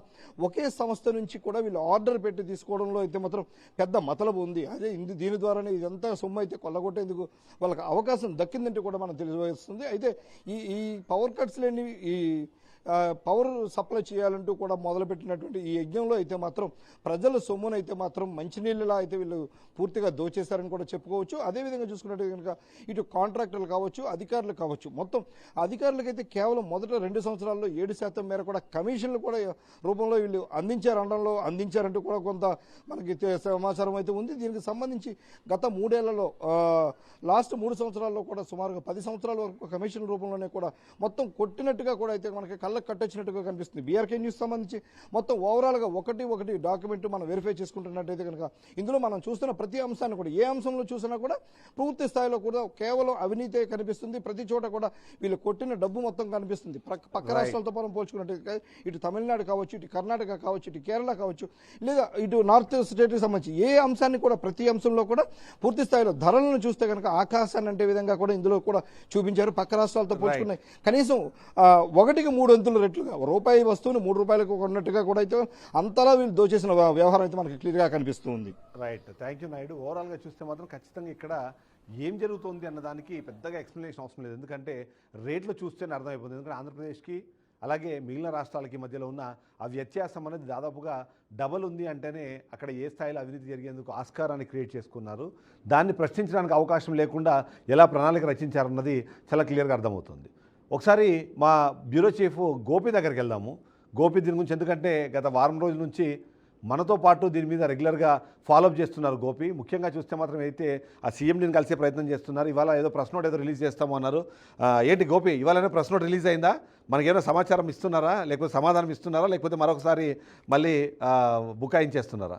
ఒకే సంస్థ నుంచి కూడా వీళ్ళు ఆర్డర్ పెట్టి తీసుకోవడంలో అయితే మాత్రం పెద్ద మతలబు ఉంది. అదే దీని ద్వారానే ఇదంతా సొమ్ము అయితే కొల్లగొట్టేందుకు వాళ్ళకి అవకాశం దక్కిందంటే కూడా మనం తెలియజేస్తుంది. అయితే ఈ పవర్ కట్స్ లేని ఈ పవర్ సప్లై చేయాలంటూ కూడా మొదలుపెట్టినటువంటి ఈ యజ్ఞంలో అయితే మాత్రం ప్రజల సొమ్మును అయితే మాత్రం మంచినీళ్ళలా అయితే వీళ్ళు పూర్తిగా దోచేశారని కూడా చెప్పుకోవచ్చు. అదేవిధంగా చూసుకున్నట్టు కనుక ఇటు కాంట్రాక్టర్లు కావచ్చు అధికారులు కావచ్చు మొత్తం అధికారులకైతే కేవలం మొదట 2 సంవత్సరాల్లో 7% మేర కూడా కమిషన్లు కూడా రూపంలో వీళ్ళు అందించారంటూ కూడా కొంత మనకి సమాచారం అయితే ఉంది. దీనికి సంబంధించి గత 3 ఏళ్లలో లాస్ట్ 3 సంవత్సరాల్లో కూడా సుమారుగా 10 సంవత్సరాల వరకు కమిషన్ రూపంలోనే కూడా మొత్తం కొట్టినట్టుగా కూడా అయితే మనకి కళ్ళకు కట్టొచ్చినట్టుగా కనిపిస్తుంది. బీఆర్కే న్యూస్ సంబంధించి మొత్తం ఓవరాల్గా ఒకటి డాక్యుమెంట్ మనం వెరిఫై చేసుకుంటున్నట్టయితే కనుక ఇందులో మనం చూస్తున్న ప్రతి అంశాన్ని కూడా ఏ అంశంలో చూసినా కూడా పూర్తి స్థాయిలో కూడా కేవలం అవినీతే కనిపిస్తుంది. ప్రతి చోట కూడా వీళ్ళు కొట్టిన డబ్బు మొత్తం కనిపిస్తుంది. పక్క రాష్ట్రాలతో మనం పోల్చుకున్నట్టయితే ఇటు తమిళనాడు కావచ్చు ఇటు కర్ణాటక కావచ్చు ఇటు కేరళ కావచ్చు లేదా ఇటు నార్త్ స్టేట్కి సంబంధించి ఏ అంశాన్ని కూడా ప్రతి అంశంలో కూడా పూర్తి స్థాయిలో ధరలను చూస్తే కనుక ఆకాశాన్ని అంటే విధంగా కూడా ఇందులో కూడా చూపించారు. పక్క రాష్ట్రాలతో పోల్చుకున్నాయి కనీసం 1కి 3 రెట్లుగా రూపాయి వస్తువుని 3 రూపాయలకు కొన్నట్టుగా కూడా అయితే అంతలా వీళ్ళు దోచేసిన వ్యవహారం అయితే మనకి క్లియర్గా కనిపిస్తుంది. Right, thank you Naidu. ఓవరాల్గా చూస్తే మాత్రం ఖచ్చితంగా ఇక్కడ ఏం జరుగుతుంది అన్నదానికి పెద్దగా ఎక్స్ప్లెనేషన్ అవసరం లేదు. ఎందుకంటే రేట్లు చూస్తేనే అర్థమైపోతుంది. ఎందుకంటే ఆంధ్రప్రదేశ్కి అలాగే మిగిలిన రాష్ట్రాలకి మధ్యలో ఉన్న ఆ వ్యత్యాసం అనేది దాదాపుగా డబల్ ఉంది అంటేనే అక్కడ ఏ స్థాయిలో అవినీతి జరిగేందుకు ఆస్కారాన్ని క్రియేట్ చేసుకున్నారు, దాన్ని ప్రశ్నించడానికి అవకాశం లేకుండా ఎలా ప్రణాళిక రచించారన్నది చాలా క్లియర్గా అర్థమవుతుంది. ఒకసారి మా బ్యూరో చీఫ్ గోపి దగ్గరికి వెళ్దాము. గోపి దీని గురించి ఎందుకంటే గత వారం రోజుల నుంచి మనతో పాటు దీని మీద రెగ్యులర్గా ఫాలోఅప్ చేస్తున్నారు గోపి. ముఖ్యంగా చూస్తే మాత్రం అయితే ఆ సీఎండీని కలిసే ప్రయత్నం చేస్తున్నారు. ఇవాళ ఏదో ప్రెస్ నోట్ ఏదో రిలీజ్ చేస్తాము అన్నారు. ఏంటి గోపి, ఇవాళ ప్రెస్ నోట్ రిలీజ్ అయిందా? మనకేమైనా సమాచారం ఇస్తున్నారా, లేకపోతే సమాధానం ఇస్తున్నారా, లేకపోతే మరొకసారి మళ్ళీ బుకాయించేస్తున్నారా?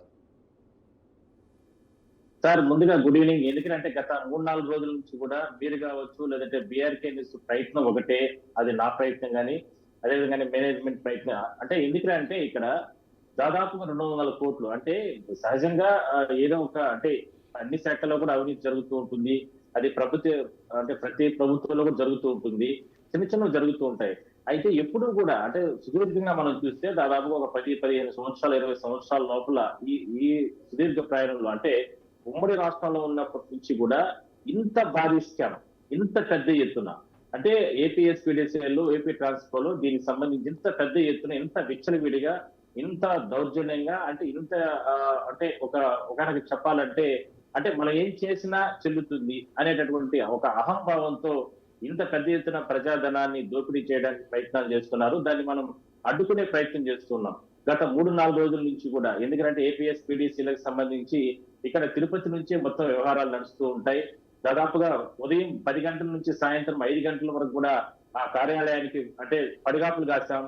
సార్ ముందుగా గుడ్ ఈవినింగ్. ఎందుకంటే గత 3-4 రోజుల నుంచి కూడా మీరు కావచ్చు లేదంటే బీఆర్కే న్యూస్ ప్రయత్నం ఒకటే, అది నా ప్రయత్నం కానీ అదేవిధంగా మేనేజ్మెంట్ ప్రయత్నం. అంటే ఎందుకంటే ఇక్కడ దాదాపుగా 200 కోట్లు అంటే సహజంగా ఏదో ఒక అంటే అన్ని శాఖల్లో కూడా అవినీతి జరుగుతూ ఉంటుంది. అది ప్రతి ప్రభుత్వంలో కూడా జరుగుతూ ఉంటుంది, చిన్న జరుగుతూ ఉంటాయి. అయితే ఎప్పుడు కూడా అంటే సుదీర్ఘంగా మనం చూస్తే దాదాపుగా ఒక 10-15 సంవత్సరాలు 20 సంవత్సరాల లోపల ఈ సుదీర్ఘ ప్రయాణంలో అంటే ఉమ్మడి రాష్ట్రంలో ఉన్నప్పటి నుంచి కూడా ఇంత భారీ స్కామ్ ఇంత పెద్ద ఎత్తున అంటే ఏపీఎస్పీడీసీఎల్ ఏపీ ట్రాన్స్పోర్ట్ దీనికి సంబంధించి ఇంత పెద్ద ఎత్తున ఇంత విచ్చలవిడిగా ఇంత దౌర్జన్యంగా అంటే ఇంత అంటే ఒకరికి చెప్పాలంటే అంటే మనం ఏం చేసినా చెల్లుతుంది అనేటటువంటి ఒక అహంభావంతో ఇంత పెద్ద ఎత్తున ప్రజాధనాన్ని దోపిడీ చేయడానికి ప్రయత్నాలు చేస్తున్నారు. దాన్ని మనం అడ్డుకునే ప్రయత్నం చేస్తున్నాం గత 3-4 రోజుల నుంచి కూడా. ఎందుకంటే ఏపీఎస్పీడీసీలకు సంబంధించి ఇక్కడ తిరుపతి నుంచే మొత్తం వ్యవహారాలు నడుస్తూ ఉంటాయి. దాదాపుగా ఉదయం 10 గంటల నుంచి సాయంత్రం 5 గంటల వరకు కూడా ఆ కార్యాలయానికి అంటే పడిగాపులు కాసాం.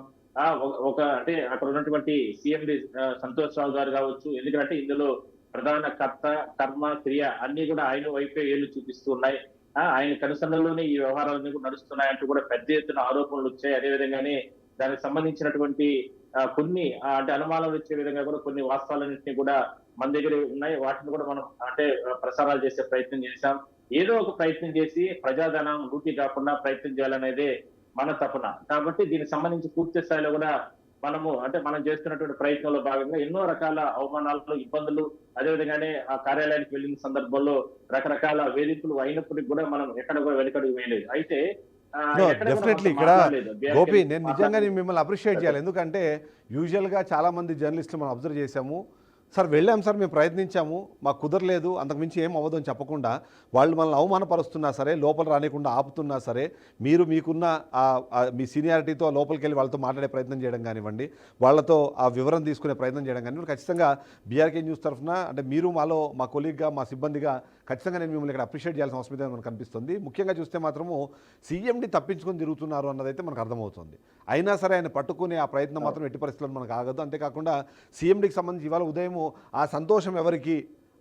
అంటే అక్కడ ఉన్నటువంటి సీఎండి సంతోష్ రావు గారు కావచ్చు, ఎందుకంటే ఇందులో ప్రధాన కర్త కర్మ క్రియ అన్ని కూడా ఆయన వైపే ఏళ్ళు చూపిస్తూ ఉన్నాయి. ఆయన కనుసన్నల్లోనే ఈ వ్యవహారాలన్నీ కూడా నడుస్తున్నాయంటూ కూడా పెద్ద ఎత్తున ఆరోపణలు వచ్చాయి. అదేవిధంగానే దానికి సంబంధించినటువంటి కొన్ని అంటే అనుమానాలు వచ్చే విధంగా కూడా కొన్ని వాస్తవాలన్నింటినీ కూడా మన దగ్గర ఉన్నాయి. వాటిని కూడా మనం అంటే ప్రసారాలు చేసే ప్రయత్నం చేశాం. ఏదో ఒక ప్రయత్నం చేసి ప్రజాధనం లూటీ కాకుండా ప్రయత్నం చేయాలనేదే మన తపన. కాబట్టి దీనికి సంబంధించి పూర్తి స్థాయిలో కూడా మనం చేస్తున్నటువంటి ప్రయత్నంలో భాగంగా ఎన్నో రకాల అవమానాలు, ఇబ్బందులు, అదేవిధంగానే ఆ కార్యాలయానికి వెళ్ళిన సందర్భంలో రకరకాల వేధింపులు అయినప్పటికీ కూడా మనం ఎక్కడ కూడా వెనకడుగు వేయలేదు. అయితే డెఫినెట్లీ ఇక్కడ గోపి నేను నిజంగా మిమ్మల్ని అప్రిషియేట్ చేయాలి. ఎందుకంటే యూజువల్గా చాలామంది జర్నలిస్టులు మనం అబ్జర్వ్ చేశాము, సార్ వెళ్ళాం సార్, మేము ప్రయత్నించాము, మాకు కుదరలేదు, అంతకుమించి ఏం అవ్వదు అని చెప్పకుండా వాళ్ళు మనల్ని అవమానపరుస్తున్నా సరే, లోపల రానికుండా ఆపుతున్నా సరే, మీరు మీకున్న మీ సీనియారిటీతో లోపలికి వెళ్ళి వాళ్ళతో మాట్లాడే ప్రయత్నం చేయడం కానివ్వండి, వాళ్ళతో ఆ వివరణ తీసుకునే ప్రయత్నం చేయడం కానివ్వండి, ఖచ్చితంగా బీఆర్కే న్యూస్ తరఫున అంటే మీరు మా కొలీగ్గా, మా సిబ్బందిగా ఖచ్చితంగా నేను మిమ్మల్ని ఇక్కడ అప్రిషియేట్ చేయాల్సిన అవసరం అయితే మనకు కనిపిస్తుంది. ముఖ్యంగా చూస్తే మాత్రము సీఎండి తప్పించుకొని తిరుగుతున్నారు అన్నదైతే మనకు అర్థమవుతుంది. అయినా సరే ఆయన పట్టుకునే ఆ ప్రయత్నం మాత్రం ఎట్టి పరిస్థితుల్లో మనకు ఆగదు. అంతేకాకుండా సీఎండికి సంబంధించి ఇవాళ ఉదయం ఆ సంతోషం ఎవరికి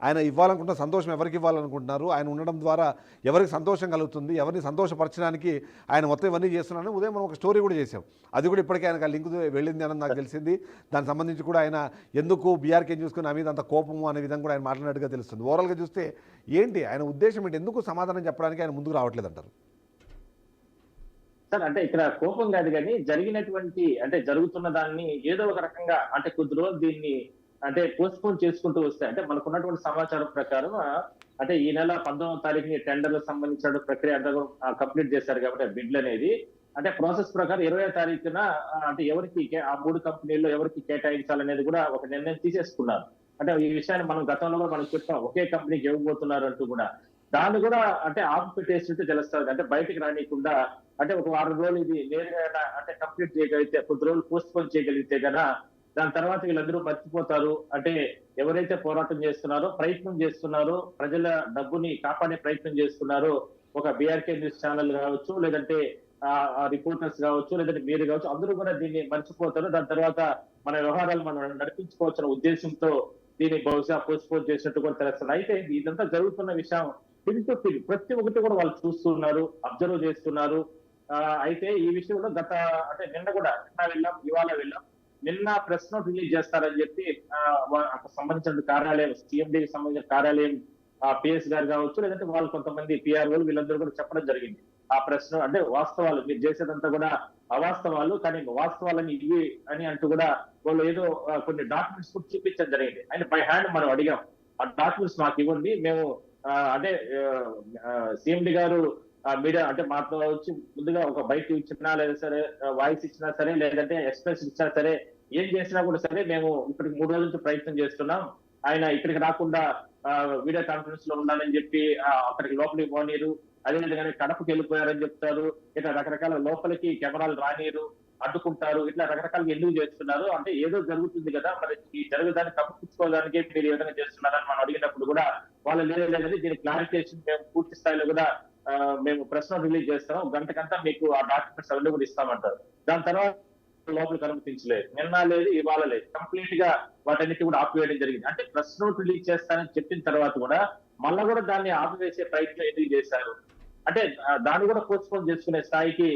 ఆయన ఇవ్వాలనుకుంటున్న సంతోషం ఎవరికి ఇవ్వాలనుకుంటున్నారు, ఆయన ఉండడం ద్వారా ఎవరికి సంతోషం కలుగుతుంది, ఎవరిని సంతోషపరచడానికి ఆయన మొత్తం ఇవన్నీ చేస్తున్నారని ఉదయం మనం ఒక స్టోరీ కూడా చేసాం. అది కూడా ఇప్పటికే ఆయనకు ఆ లింక్ వెళ్ళింది అని నాకు తెలిసింది. దానికి సంబంధించి కూడా ఆయన ఎందుకు బీఆర్కే చూసుకుని నా మీద అంత కోపము అనే విధంగా కూడా ఆయన మాట్లాడినట్టుగా తెలుస్తుంది. ఓవరాల్గా చూస్తే ఏంటి ఆయన ఉద్దేశం ఏంటి, ఎందుకు సమాధానం చెప్పడానికి ఆయన ముందుకు రావట్లేదు అంటారు? సార్ అంటే ఇక్కడ కోపం కాదు కానీ జరిగినటువంటి అంటే జరుగుతున్న దాన్ని ఏదో ఒక రకంగా అంటే కొద్ది రోజులు దీన్ని అంటే పోస్ట్పోన్ చేసుకుంటూ వస్తే అంటే మనకున్నటువంటి సమాచారం ప్రకారం అంటే ఈ నెల 19వ తారీఖుని టెండర్లకు సంబంధించిన ప్రక్రియ అంతా కంప్లీట్ చేశారు కాబట్టి బిడ్లు అనేది అంటే ప్రాసెస్ ప్రకారం 20వ తారీఖున అంటే ఎవరికి ఆ 3 కంపెనీల్లో ఎవరికి కేటాయించాలనేది కూడా ఒక నిర్ణయం తీసేసుకున్నారు. అంటే ఈ విషయాన్ని మనం గతంలో కూడా మనం చెప్పాం, ఒకే కంపెనీకి ఇవ్వబోతున్నారు అంటూ కూడా. దాన్ని కూడా అంటే ఆపు పెట్టేస్తుంటే తెలుస్తుంది. అంటే బయటికి రానియకుండా అంటే ఒక 6 రోజులు ఇది నేరుగా అంటే కంప్లీట్ చేయగలిగితే, కొద్ది రోజులు పోస్ట్ పోన్ చేయగలిగితే కదా దాని తర్వాత వీళ్ళందరూ మర్చిపోతారు. అంటే ఎవరైతే పోరాటం చేస్తున్నారో, ప్రయత్నం చేస్తున్నారో, ప్రజల డబ్బుని కాపాడే ప్రయత్నం చేస్తున్నారో, ఒక బీఆర్కే న్యూస్ ఛానల్ కావచ్చు, లేదంటే రిపోర్టర్స్ కావచ్చు, లేదంటే మీరు కావచ్చు, అందరూ కూడా దీన్ని మర్చిపోతారు. దాని తర్వాత మన వ్యవహారాలు మనం నడిపించుకోవాల్సిన ఉద్దేశంతో దీన్ని బహుశా పోస్ట్ పోన్ చేసినట్టు కూడా తెలుస్తుంది. అయితే ఇదంతా జరుగుతున్న విషయం పిన్ టు పిన్ ప్రతి ఒక్కటి కూడా వాళ్ళు చూస్తున్నారు, అబ్జర్వ్ చేస్తున్నారు. అయితే ఈ విషయంలో అంటే నిన్న వెళ్ళాం, ఇవాళ వెళ్ళాం. నిన్న ప్రెస్ నోట్ రిలీజ్ చేస్తారని చెప్పి సంబంధించిన కార్యాలయం, సీఎండీకి సంబంధించిన కార్యాలయం పిఎస్ గారు కావచ్చు, లేదంటే వాళ్ళు కొంతమంది పిఆర్ఓలు వీళ్ళందరూ కూడా చెప్పడం జరిగింది. ఆ ప్రెస్ నోట్ అంటే వాస్తవాలు, మీరు చేసేదంతా కూడా అవాస్తవాలు, కానీ వాస్తవాలని ఇవి అని అంటూ కూడా వాళ్ళు ఏదో కొన్ని డాక్యుమెంట్స్ కూడా చూపించడం జరిగింది. ఆయన బై హ్యాండ్ మనం అడిగాం, ఆ డాక్యుమెంట్స్ మాకు ఇవ్వండి, మేము అదే సిఎండి గారు మీడియా అంటే మాతో వచ్చి ముందుగా ఒక బైక్ ఇచ్చినా లేదా సరే, వాయిస్ ఇచ్చినా సరే, లేదంటే ఎక్స్ప్రెస్ ఇచ్చినా సరే, ఏం చేసినా కూడా సరే మేము ఇప్పటికి 3 రోజుల నుంచి ప్రయత్నం చేస్తున్నాం, ఆయన ఇక్కడికి రాకుండా వీడియో కాన్ఫరెన్స్ లో ఉండాలని చెప్పి అక్కడికి లోపలికి పోనీరు, అదేవిధంగా కడపకి వెళ్ళిపోయారని చెప్తారు, ఇట్లా రకరకాల లోపలికి కెమెరాలు రానీరు, అడ్డుకుంటారు, ఇట్లా రకరకాలుగా ఎందుకు చేస్తున్నారు, అంటే ఏదో జరుగుతుంది కదా, మరి ఈ జరుగుదాన్ని కప్పించుకోవడానికి మీరు ఏ విధంగా చేస్తున్నారని మనం అడిగినప్పుడు కూడా వాళ్ళు లేదని దీని క్లారిఫికేషన్ మేము పూర్తి స్థాయిలో కూడా మేము ప్రెస్ నోట్ రిలీజ్ చేస్తాం, గంటకంతా మీకు ఆ డాక్యుమెంట్స్ అవన్నీ కూడా ఇస్తామంటారు. దాని తర్వాత లోపలికి అనుమతించలేదు, నిన్న లేదు, ఇవాళ లేదు, కంప్లీట్ గా వాటన్నిటి కూడా ఆపివేయడం జరిగింది. అంటే ప్రెస్ నోట్ రిలీజ్ చేస్తానని చెప్పిన తర్వాత కూడా మళ్ళా కూడా దాన్ని ఆపివేసే ప్రయత్నం ఎందుకు చేశారు, అంటే దాన్ని కూడా పోస్ట్పోన్ చేసుకునే స్థాయికి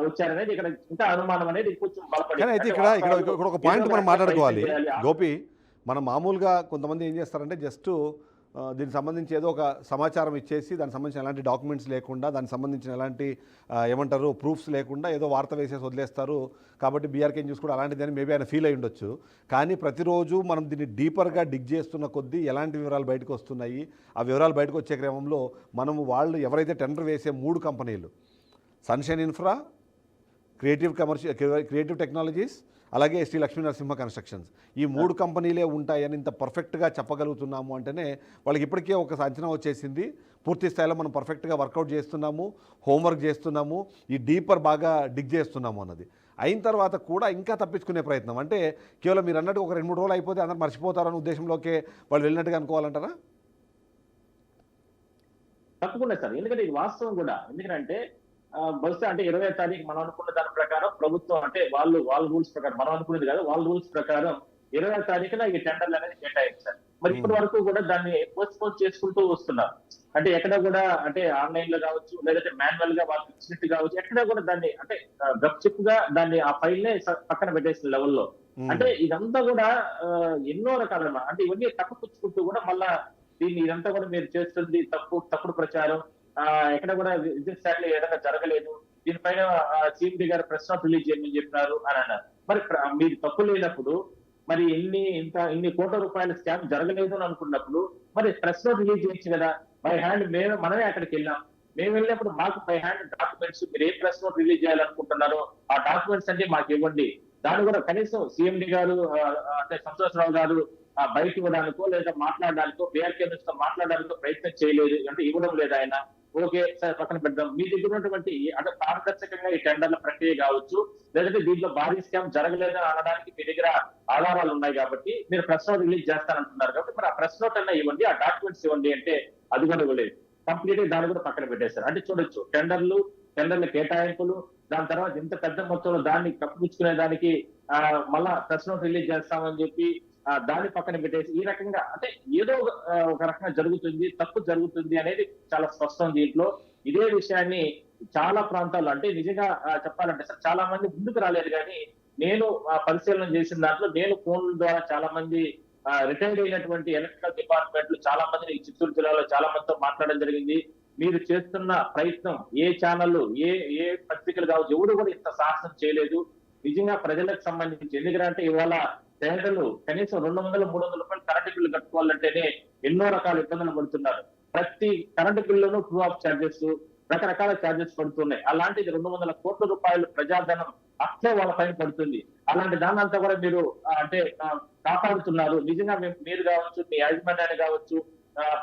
వచ్చారనేది ఇక్కడ ఇంకా అనుమానం అనేది కొంచెం బలపడింది. అయితే ఇక్కడ ఒక పాయింట్ మనం మాట్లాడుకోవాలి గోపి. మనం మామూలుగా కొంతమంది ఏం చేస్తారంటే జస్ట్ దీనికి సంబంధించి ఏదో ఒక సమాచారం ఇచ్చేసి దానికి సంబంధించిన ఎలాంటి డాక్యుమెంట్స్ లేకుండా, దానికి సంబంధించిన ఎలాంటి ఏమంటారు ప్రూఫ్స్ లేకుండా ఏదో వార్త వేసేసి వదిలేస్తారు. కాబట్టి బీఆర్కే న్యూస్ కూడా అలాంటిది అని మేబీ ఆయన ఫీల్ అయి ఉండొచ్చు. కానీ ప్రతిరోజు మనం దీన్ని డీపర్గా డిగ్ చేస్తున్న కొద్దీ ఎలాంటి వివరాలు బయటకు వస్తున్నాయి, ఆ వివరాలు బయటకు వచ్చే క్రమంలో మనము వాళ్ళు ఎవరైతే టెండర్ వేసే 3 కంపెనీలు, సన్షైన్ ఇన్ఫ్రా, క్రియేటివ్ టెక్నాలజీస్, అలాగే శ్రీ లక్ష్మీ నరసింహ కన్స్ట్రక్షన్స్, ఈ 3 కంపెనీలే ఉంటాయని ఇంత పర్ఫెక్ట్గా చెప్పగలుగుతున్నాము అంటేనే వాళ్ళకి ఇప్పటికే ఒక అంచనా వచ్చేసింది. పూర్తి స్థాయిలో మనం పర్ఫెక్ట్గా వర్కౌట్ చేస్తున్నాము, హోంవర్క్ చేస్తున్నాము, ఈ డీపర్ బాగా డిగ్ చేస్తున్నాము అన్నది అయిన తర్వాత కూడా ఇంకా తప్పించుకునే ప్రయత్నం. అంటే కేవలం మీరు అన్నట్టు ఒక 2-3 రోజులు అయిపోతే అందరూ మర్చిపోతారన్న ఉద్దేశంలోకే వాళ్ళు వెళ్ళినట్టుగా అనుకోవాలంటారా? తప్పకుండా సార్, ఎందుకంటే ఇది వాస్తవం కూడా. ఎందుకంటే బహుశా అంటే 20వ తారీఖు మనం అనుకున్న దాని ప్రకారం ప్రభుత్వం అంటే వాళ్ళ రూల్స్ ప్రకారం, మనం అనుకునేది కాదు, వాళ్ళ రూల్స్ ప్రకారం 20వ తారీఖున ఈ టెండర్లు అనేది కేటాయించారు. మరి ఇప్పటి వరకు కూడా దాన్ని పోస్ట్పోన్ చేసుకుంటూ వస్తున్నారు. అంటే ఎక్కడ కూడా అంటే ఆన్లైన్ లో కావచ్చు, లేదంటే మాన్యువల్ గా వాళ్ళకి ఇచ్చినట్టు కావచ్చు, ఎక్కడ కూడా దాన్ని అంటే గప్చిప్గా దాన్ని ఆ ఫైల్ నే పక్కన పెట్టేసిన లెవెల్లో. అంటే ఇదంతా కూడా ఎన్నో రకాల అంటే ఇవన్నీ తప్పుపుచ్చుకుంటూ కూడా మళ్ళా దీన్ని ఇదంతా కూడా మీరు చేస్తుంది తప్పుడు ప్రచారం, ఎక్కడ కూడా విద్యుత్ శాఖలో ఏదైనా జరగలేదు, దీనిపైన సీఎండీ గారు ప్రెస్ నోట్ రిలీజ్ చేయమని చెప్పినారు అని అన్నారు. మరి మీరు తప్పు లేనప్పుడు, మరి ఇన్ని కోట్ల రూపాయల స్కామ్ జరగలేదు అని అనుకున్నప్పుడు మరి ప్రెస్ నోట్ రిలీజ్ చేయొచ్చు కదా. బై హ్యాండ్ మనమే అక్కడికి వెళ్ళాం. మేము వెళ్ళినప్పుడు మాకు బై హ్యాండ్ డాక్యుమెంట్స్, మీరు ఏ ప్రెస్ నోట్ రిలీజ్ చేయాలనుకుంటున్నారో ఆ డాక్యుమెంట్స్ అంటే మాకు ఇవ్వండి. దాన్ని కూడా కనీసం సీఎండీ గారు అంటే సంతోషరావు గారు బయట ఇవ్వడానికో లేదా మాట్లాడడానికో బీఆర్కే న్యూస్ తో మాట్లాడడానికో ప్రయత్నం చేయలేదు, అంటే ఇవ్వడం లేదు ఆయన. ఓకే సార్ పక్కన పెడదాం. మీ దగ్గర ఉన్నటువంటి అంటే పారదర్శకంగా ఈ టెండర్ల ప్రక్రియ కావచ్చు, లేదంటే దీంట్లో భారీ స్కామ్ జరగలేదు అనడానికి మీ దగ్గర ఆధారాలు ఉన్నాయి కాబట్టి మీరు ప్రెస్ నోట్ రిలీజ్ చేస్తానంటున్నారు కాబట్టి మరి ఆ ప్రెస్ నోట్ అన్నా ఇవ్వండి, ఆ డాక్యుమెంట్స్ ఇవ్వండి అంటే అది కూడా ఇవ్వలేదు. కంప్లీట్ గా దాన్ని కూడా పక్కన పెట్టేశారు. అంటే చూడొచ్చు, టెండర్ల కేటాయింపులు, దాని తర్వాత ఇంత పెద్ద మొత్తంలో దాన్ని కప్పిపుచ్చుకునే దానికి మళ్ళా ప్రెస్ నోట్ రిలీజ్ చేస్తామని చెప్పి దాన్ని పక్కన పెట్టేసి ఈ రకంగా అంటే ఏదో ఒక రకంగా జరుగుతుంది, తప్పు జరుగుతుంది అనేది చాలా స్పష్టం దీంట్లో. ఇదే విషయాన్ని చాలా ప్రాంతాల్లో అంటే నిజంగా చెప్పాలంటే సార్ చాలా మంది ముందుకు రాలేదు, కానీ నేను పరిశీలన చేసిన దాంట్లో నేను ఫోన్ ద్వారా చాలా మంది రిటైర్డ్ అయినటువంటి ఎలక్ట్రికల్ డిపార్ట్మెంట్లు చాలా మందిని చిత్తూరు జిల్లాలో చాలా మందితో మాట్లాడడం జరిగింది. మీరు చేస్తున్న ప్రయత్నం ఏ ఛానల్ ఏ పత్రికలు కావచ్చు ఎవరు కూడా ఇంత సాహసం చేయలేదు. నిజంగా ప్రజలకు సంబంధించి ఎందుకంటే ఇవాళ పేదలు కనీసం 200-300 రూపాయలు కరెంటు బిల్లు కట్టుకోవాలంటేనే ఎన్నో రకాల ఇబ్బందులు పడుతున్నారు. ప్రతి కరెంటు బిల్లును ట్రూ ఆఫ్ ఛార్జెస్, రకరకాల ఛార్జెస్ పడుతున్నాయి. అలాంటిది 200 కోట్ల రూపాయలు ప్రజాధనం అట్లే వాళ్ళ పైన పడుతుంది. అలాంటి దాన్నంతా కూడా మీరు అంటే కాపాడుతున్నారు. నిజంగా మీరు కావచ్చు, మీ యాజమాన్యాన్ని కావచ్చు,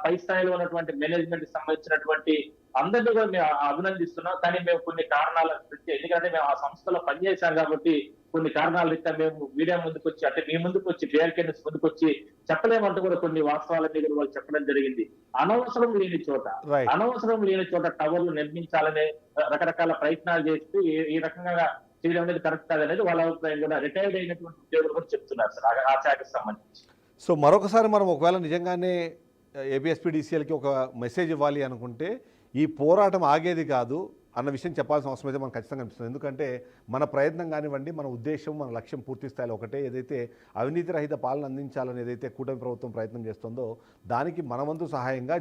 పై స్థాయిలో ఉన్నటువంటి మేనేజ్మెంట్ కి సంబంధించినటువంటి అందరినీ కూడా మేము అభినందిస్తున్నాం. కానీ మేము కొన్ని కారణాల రీత్యా, ఎందుకంటే మేము ఆ సంస్థలో పనిచేశాం కాబట్టి కొన్ని కారణాల రీత్యా మేము మీడియా ముందుకు వచ్చి అంటే మీ ముందుకు వచ్చి బీఆర్కే న్యూస్ ముందుకు వచ్చి చెప్పలేమంటూ కూడా కొన్ని వాస్తవాలన్నీ కూడా వాళ్ళు చెప్పడం జరిగింది. అనవసరం లేని చోట టవర్లు నిర్మించాలనే రకరకాల ప్రయత్నాలు చేస్తూ ఈ రకంగా చేయడం అనేది కరెక్ట్ కాదనేది వాళ్ళ అభిప్రాయం కూడా రిటైర్డ్ అయినటువంటి ఉద్యోగులు కూడా చెప్తున్నారు సార్ ఆ శాఖకు సంబంధించి. సో మరొకసారి మనం ఒకవేళ నిజంగానే ఏపీఎస్పీడీసీఎల్కి ఒక మెసేజ్ ఇవ్వాలి అనుకుంటే ఈ పోరాటం ఆగేది కాదు అన్న విషయం చెప్పాల్సిన అవసరం అయితే మనకు ఖచ్చితంగా అనిపిస్తుంది. ఎందుకంటే మన ప్రయత్నం కానివ్వండి, మన ఉద్దేశం, మన లక్ష్యం పూర్తి స్థాయిలో ఒకటే. ఏదైతే అవినీతి రహిత పాలన అందించాలని ఏదైతే కూటమి ప్రభుత్వం ప్రయత్నం చేస్తుందో దానికి మన వంతు సహాయంగా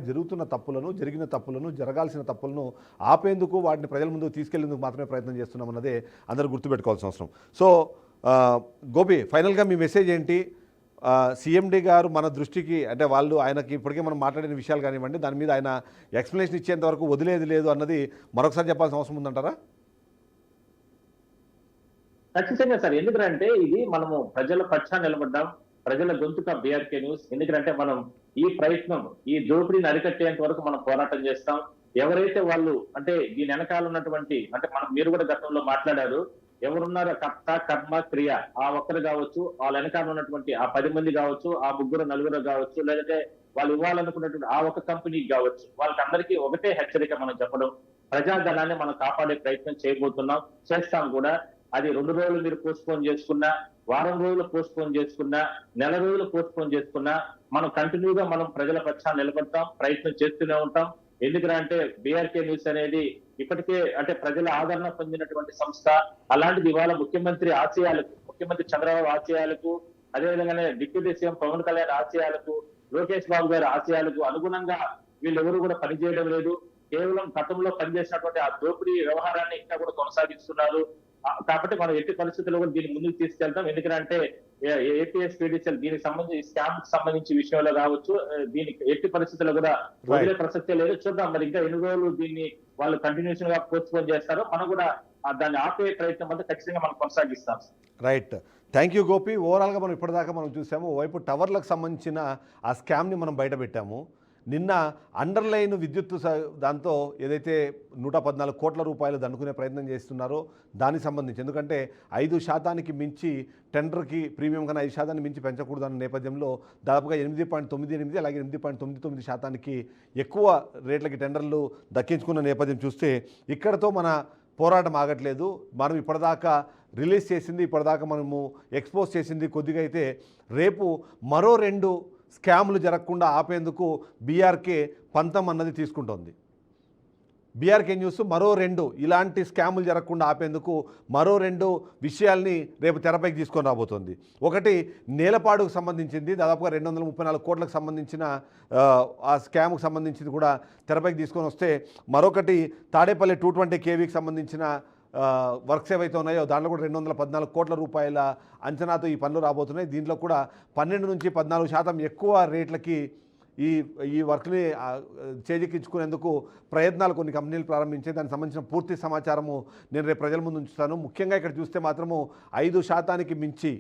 జరిగిన తప్పులను జరగాల్సిన తప్పులను ఆపేందుకు, వాటిని ప్రజల ముందుకు తీసుకెళ్లేందుకు మాత్రమే ప్రయత్నం చేస్తున్నామన్నదే అందరూ గుర్తుపెట్టుకోవాల్సిన అవసరం. సో గోపి, ఫైనల్గా మీ మెసేజ్ ఏంటి? సీఎండీ గారు మన దృష్టికి అంటే ఆయనకి ఇప్పటికే మనం మాట్లాడిన విషయాలు కానివ్వండి, దాని మీద ఆయన ఎక్స్ప్లెనేషన్ ఇచ్చేంత వరకు వదిలేది లేదు అన్నది మరొకసారి చెప్పాల్సిన అవసరం ఉందంటారా? ఖచ్చితంగా సార్, ఎందుకంటే ఇది మనము ప్రజల పక్షాన్ని నిలబడ్డాం, ప్రజల గొంతుక బీఆర్కే న్యూస్. ఎందుకంటే మనం ఈ ప్రయత్నం, ఈ దోపిడీని అరికట్టేంత వరకు మనం పోరాటం చేస్తాం. ఎవరైతే వాళ్ళు అంటే దీని వెనకాల ఉన్నటువంటి అంటే మీరు కూడా గతంలో మాట్లాడారు, ఎవరున్నారో కర్త కర్మ క్రియ ఆ ఒక్కరు కావచ్చు, వాళ్ళ వెనకాల ఉన్నటువంటి ఆ 10 మంది కావచ్చు, ఆ 3-4 కావచ్చు, లేదంటే వాళ్ళు ఇవ్వాలనుకున్నటువంటి ఆ ఒక కంపెనీకి కావచ్చు, వాళ్ళకందరికీ ఒకటే హెచ్చరిక మనం చెప్పడం, ప్రజాధనాన్ని మనం కాపాడే ప్రయత్నం చేయబోతున్నాం, చేస్తాం కూడా. అది 2 రోజులు మీరు పోస్ట్పోన్ చేసుకున్నా, వారం రోజులు పోస్ట్పోన్ చేసుకున్నా, నెల రోజులు పోస్ట్పోన్ చేసుకున్నా మనం కంటిన్యూగా మనం ప్రజల పక్షాన్ని నిలబడతాం, ప్రయత్నం చేస్తూనే ఉంటాం. ఎందుకంటే బీఆర్కే న్యూస్ అనేది ఇప్పటికే అంటే ప్రజల ఆదరణ పొందినటువంటి సంస్థ. అలాంటిది ఇవాళ ముఖ్యమంత్రి చంద్రబాబు ఆశయాలకు, అదేవిధంగానే డిప్యూటీ సీఎం పవన్ కళ్యాణ్ ఆశయాలకు, లోకేష్ బాబు గారి ఆశయాలకు అనుగుణంగా వీళ్ళెవరూ కూడా పనిచేయడం లేదు. కేవలం గతంలో పనిచేసినటువంటి ఆ దోపిడీ వ్యవహారాన్ని ఇంకా కూడా కొనసాగిస్తున్నారు. కాబట్టి మనం ఎట్టి పరిస్థితుల్లో కూడా దీన్ని ముందుకు తీసుకెళ్తాం. ఎందుకంటే ఏపీఎస్పీడీసీఎల్ దీనికి సంబంధించి స్కామ్ సంబంధించి విషయంలో కావచ్చు, దీనికి ఎట్టి పరిస్థితుల్లో కూడా వదిలే ప్రసక్తే లేదు. చూద్దాం మరి ఇంకా ఎన్ని రోజులు దీన్ని వాళ్ళు కంటిన్యూషన్ గా పోస్ట్పోన్ చేస్తారో మనం కూడా దాన్ని ఆపే ప్రయత్నం అంతా ఖచ్చితంగా మనం కొనసాగిస్తాం. Right, thank you Gopi. ఓవరాల్గా మనం ఇప్పటిదాకా మనం చూసాము, ఓవైపు టవర్లకు సంబంధించిన ఆ స్కామ్ని మనం బయటపెట్టాము. నిన్న అండర్లైన్ విద్యుత్ దాంతో ఏదైతే 114 కోట్ల రూపాయలు దండుకునే ప్రయత్నం చేస్తున్నారో దానికి సంబంధించి, ఎందుకంటే 5% మించి టెండర్కి ప్రీమియం కన్నా 5% మించి పెంచకూడదన్న నేపథ్యంలో దాదాపుగా 8.98 అలాగే 8.99% ఎక్కువ రేట్లకి టెండర్లు దక్కించుకున్న నేపథ్యం చూస్తే ఇక్కడతో మన పోరాటం ఆగట్లేదు. మనం ఇప్పటిదాకా రిలీజ్ చేసింది, ఇప్పటిదాకా మనము ఎక్స్పోజ్ చేసింది కొద్దిగా అయితే, రేపు మరో 2 స్కాములు జరగకుండా ఆపేందుకు బీఆర్కే పంతం అన్నది తీసుకుంటోంది. బీఆర్కే న్యూస్ మరో 2 ఇలాంటి స్కాములు జరగకుండా ఆపేందుకు మరో 2 విషయాల్ని రేపు తెరపైకి తీసుకొని రాబోతోంది. ఒకటి నేలపాడుకు సంబంధించింది, దాదాపుగా 234 కోట్లకు సంబంధించిన ఆ స్కామ్కు సంబంధించింది కూడా తెరపైకి తీసుకొని వస్తే, మరొకటి తాడేపల్లి 220 KVకి సంబంధించిన వర్క్స్ ఏవైతే ఉన్నాయో దాంట్లో కూడా 214 కోట్ల రూపాయల అంచనాతో ఈ పనులు రాబోతున్నాయి. దీంట్లో కూడా 12 నుంచి 14% ఎక్కువ రేట్లకి ఈ వర్క్ని చేజిక్కించుకునేందుకు ప్రయత్నాలు కొన్ని కంపెనీలు ప్రారంభించాయి. దానికి సంబంధించిన పూర్తి సమాచారము నేను రేపు ప్రజల ముందు ఉంచుతాను. ముఖ్యంగా ఇక్కడ చూస్తే మాత్రము 5% మించి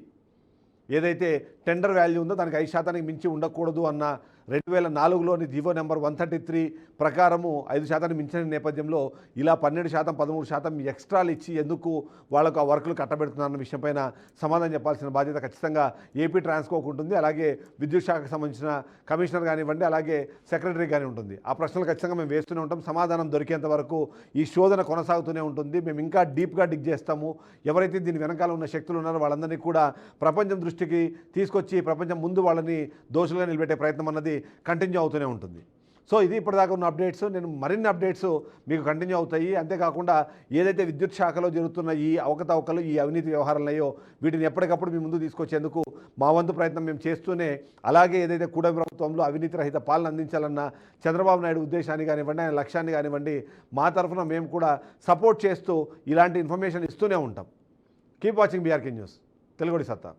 ఏదైతే టెండర్ వాల్యూ ఉందో దానికి 5% మించి ఉండకూడదు అన్న 2004లోని జీవో నెంబర్ 133 ప్రకారము 5% మించిన నేపథ్యంలో ఇలా 12%, 13% ఎక్స్ట్రాలు ఇచ్చి ఎందుకు వాళ్ళకు ఆ వర్కులు కట్టబెడుతున్నారన్న విషయంపైన సమాధానం చెప్పాల్సిన బాధ్యత ఖచ్చితంగా ఏపీ ట్రాన్స్కోకు ఉంటుంది. అలాగే విద్యుత్ శాఖకు సంబంధించిన కమిషనర్ కానివ్వండి, అలాగే సెక్రటరీ కానీ ఉంటుంది. ఆ ప్రశ్నలు ఖచ్చితంగా మేము వేస్తూనే ఉంటాం. సమాధానం దొరికేంత వరకు ఈ శోధన కొనసాగుతూనే ఉంటుంది. మేము ఇంకా డీప్గా డిగ్ చేస్తాము. ఎవరైతే దీని వెనకాల ఉన్న శక్తులు ఉన్నారో వాళ్ళందరినీ కూడా ప్రపంచం దృష్టికి తీసుకొచ్చి ప్రపంచం ముందు వాళ్ళని దోషులుగా నిలబెట్టే ప్రయత్నం అన్నది కంటిన్యూ అవుతూనే ఉంటుంది. సో ఇది ఇప్పటిదాకా ఉన్న అప్డేట్స్. నేను మరిన్ని అప్డేట్స్ మీకు కంటిన్యూ అవుతాయి. అంతేకాకుండా ఏదైతే విద్యుత్ శాఖలో జరుగుతున్న ఈ అవకతవకలు, ఈ అవినీతి వ్యవహారాలయ్యో వీటిని ఎప్పటికప్పుడు మీ ముందు తీసుకొచ్చేందుకు మా వంతు ప్రయత్నం మేము చేస్తూనే, అలాగే ఏదైతే కూటమి ప్రభుత్వంలో అవినీతి రహిత పాలన అందించాలన్న చంద్రబాబు నాయుడు ఉద్దేశాన్ని కానివ్వండి, ఆయన లక్ష్యాన్ని కానివ్వండి, మా తరఫున మేము కూడా సపోర్ట్ చేస్తూ ఇలాంటి ఇన్ఫర్మేషన్ ఇస్తూనే ఉంటాం. కీప్ వాచింగ్ బీఆర్కే న్యూస్, తెలుగుడి సత్తా.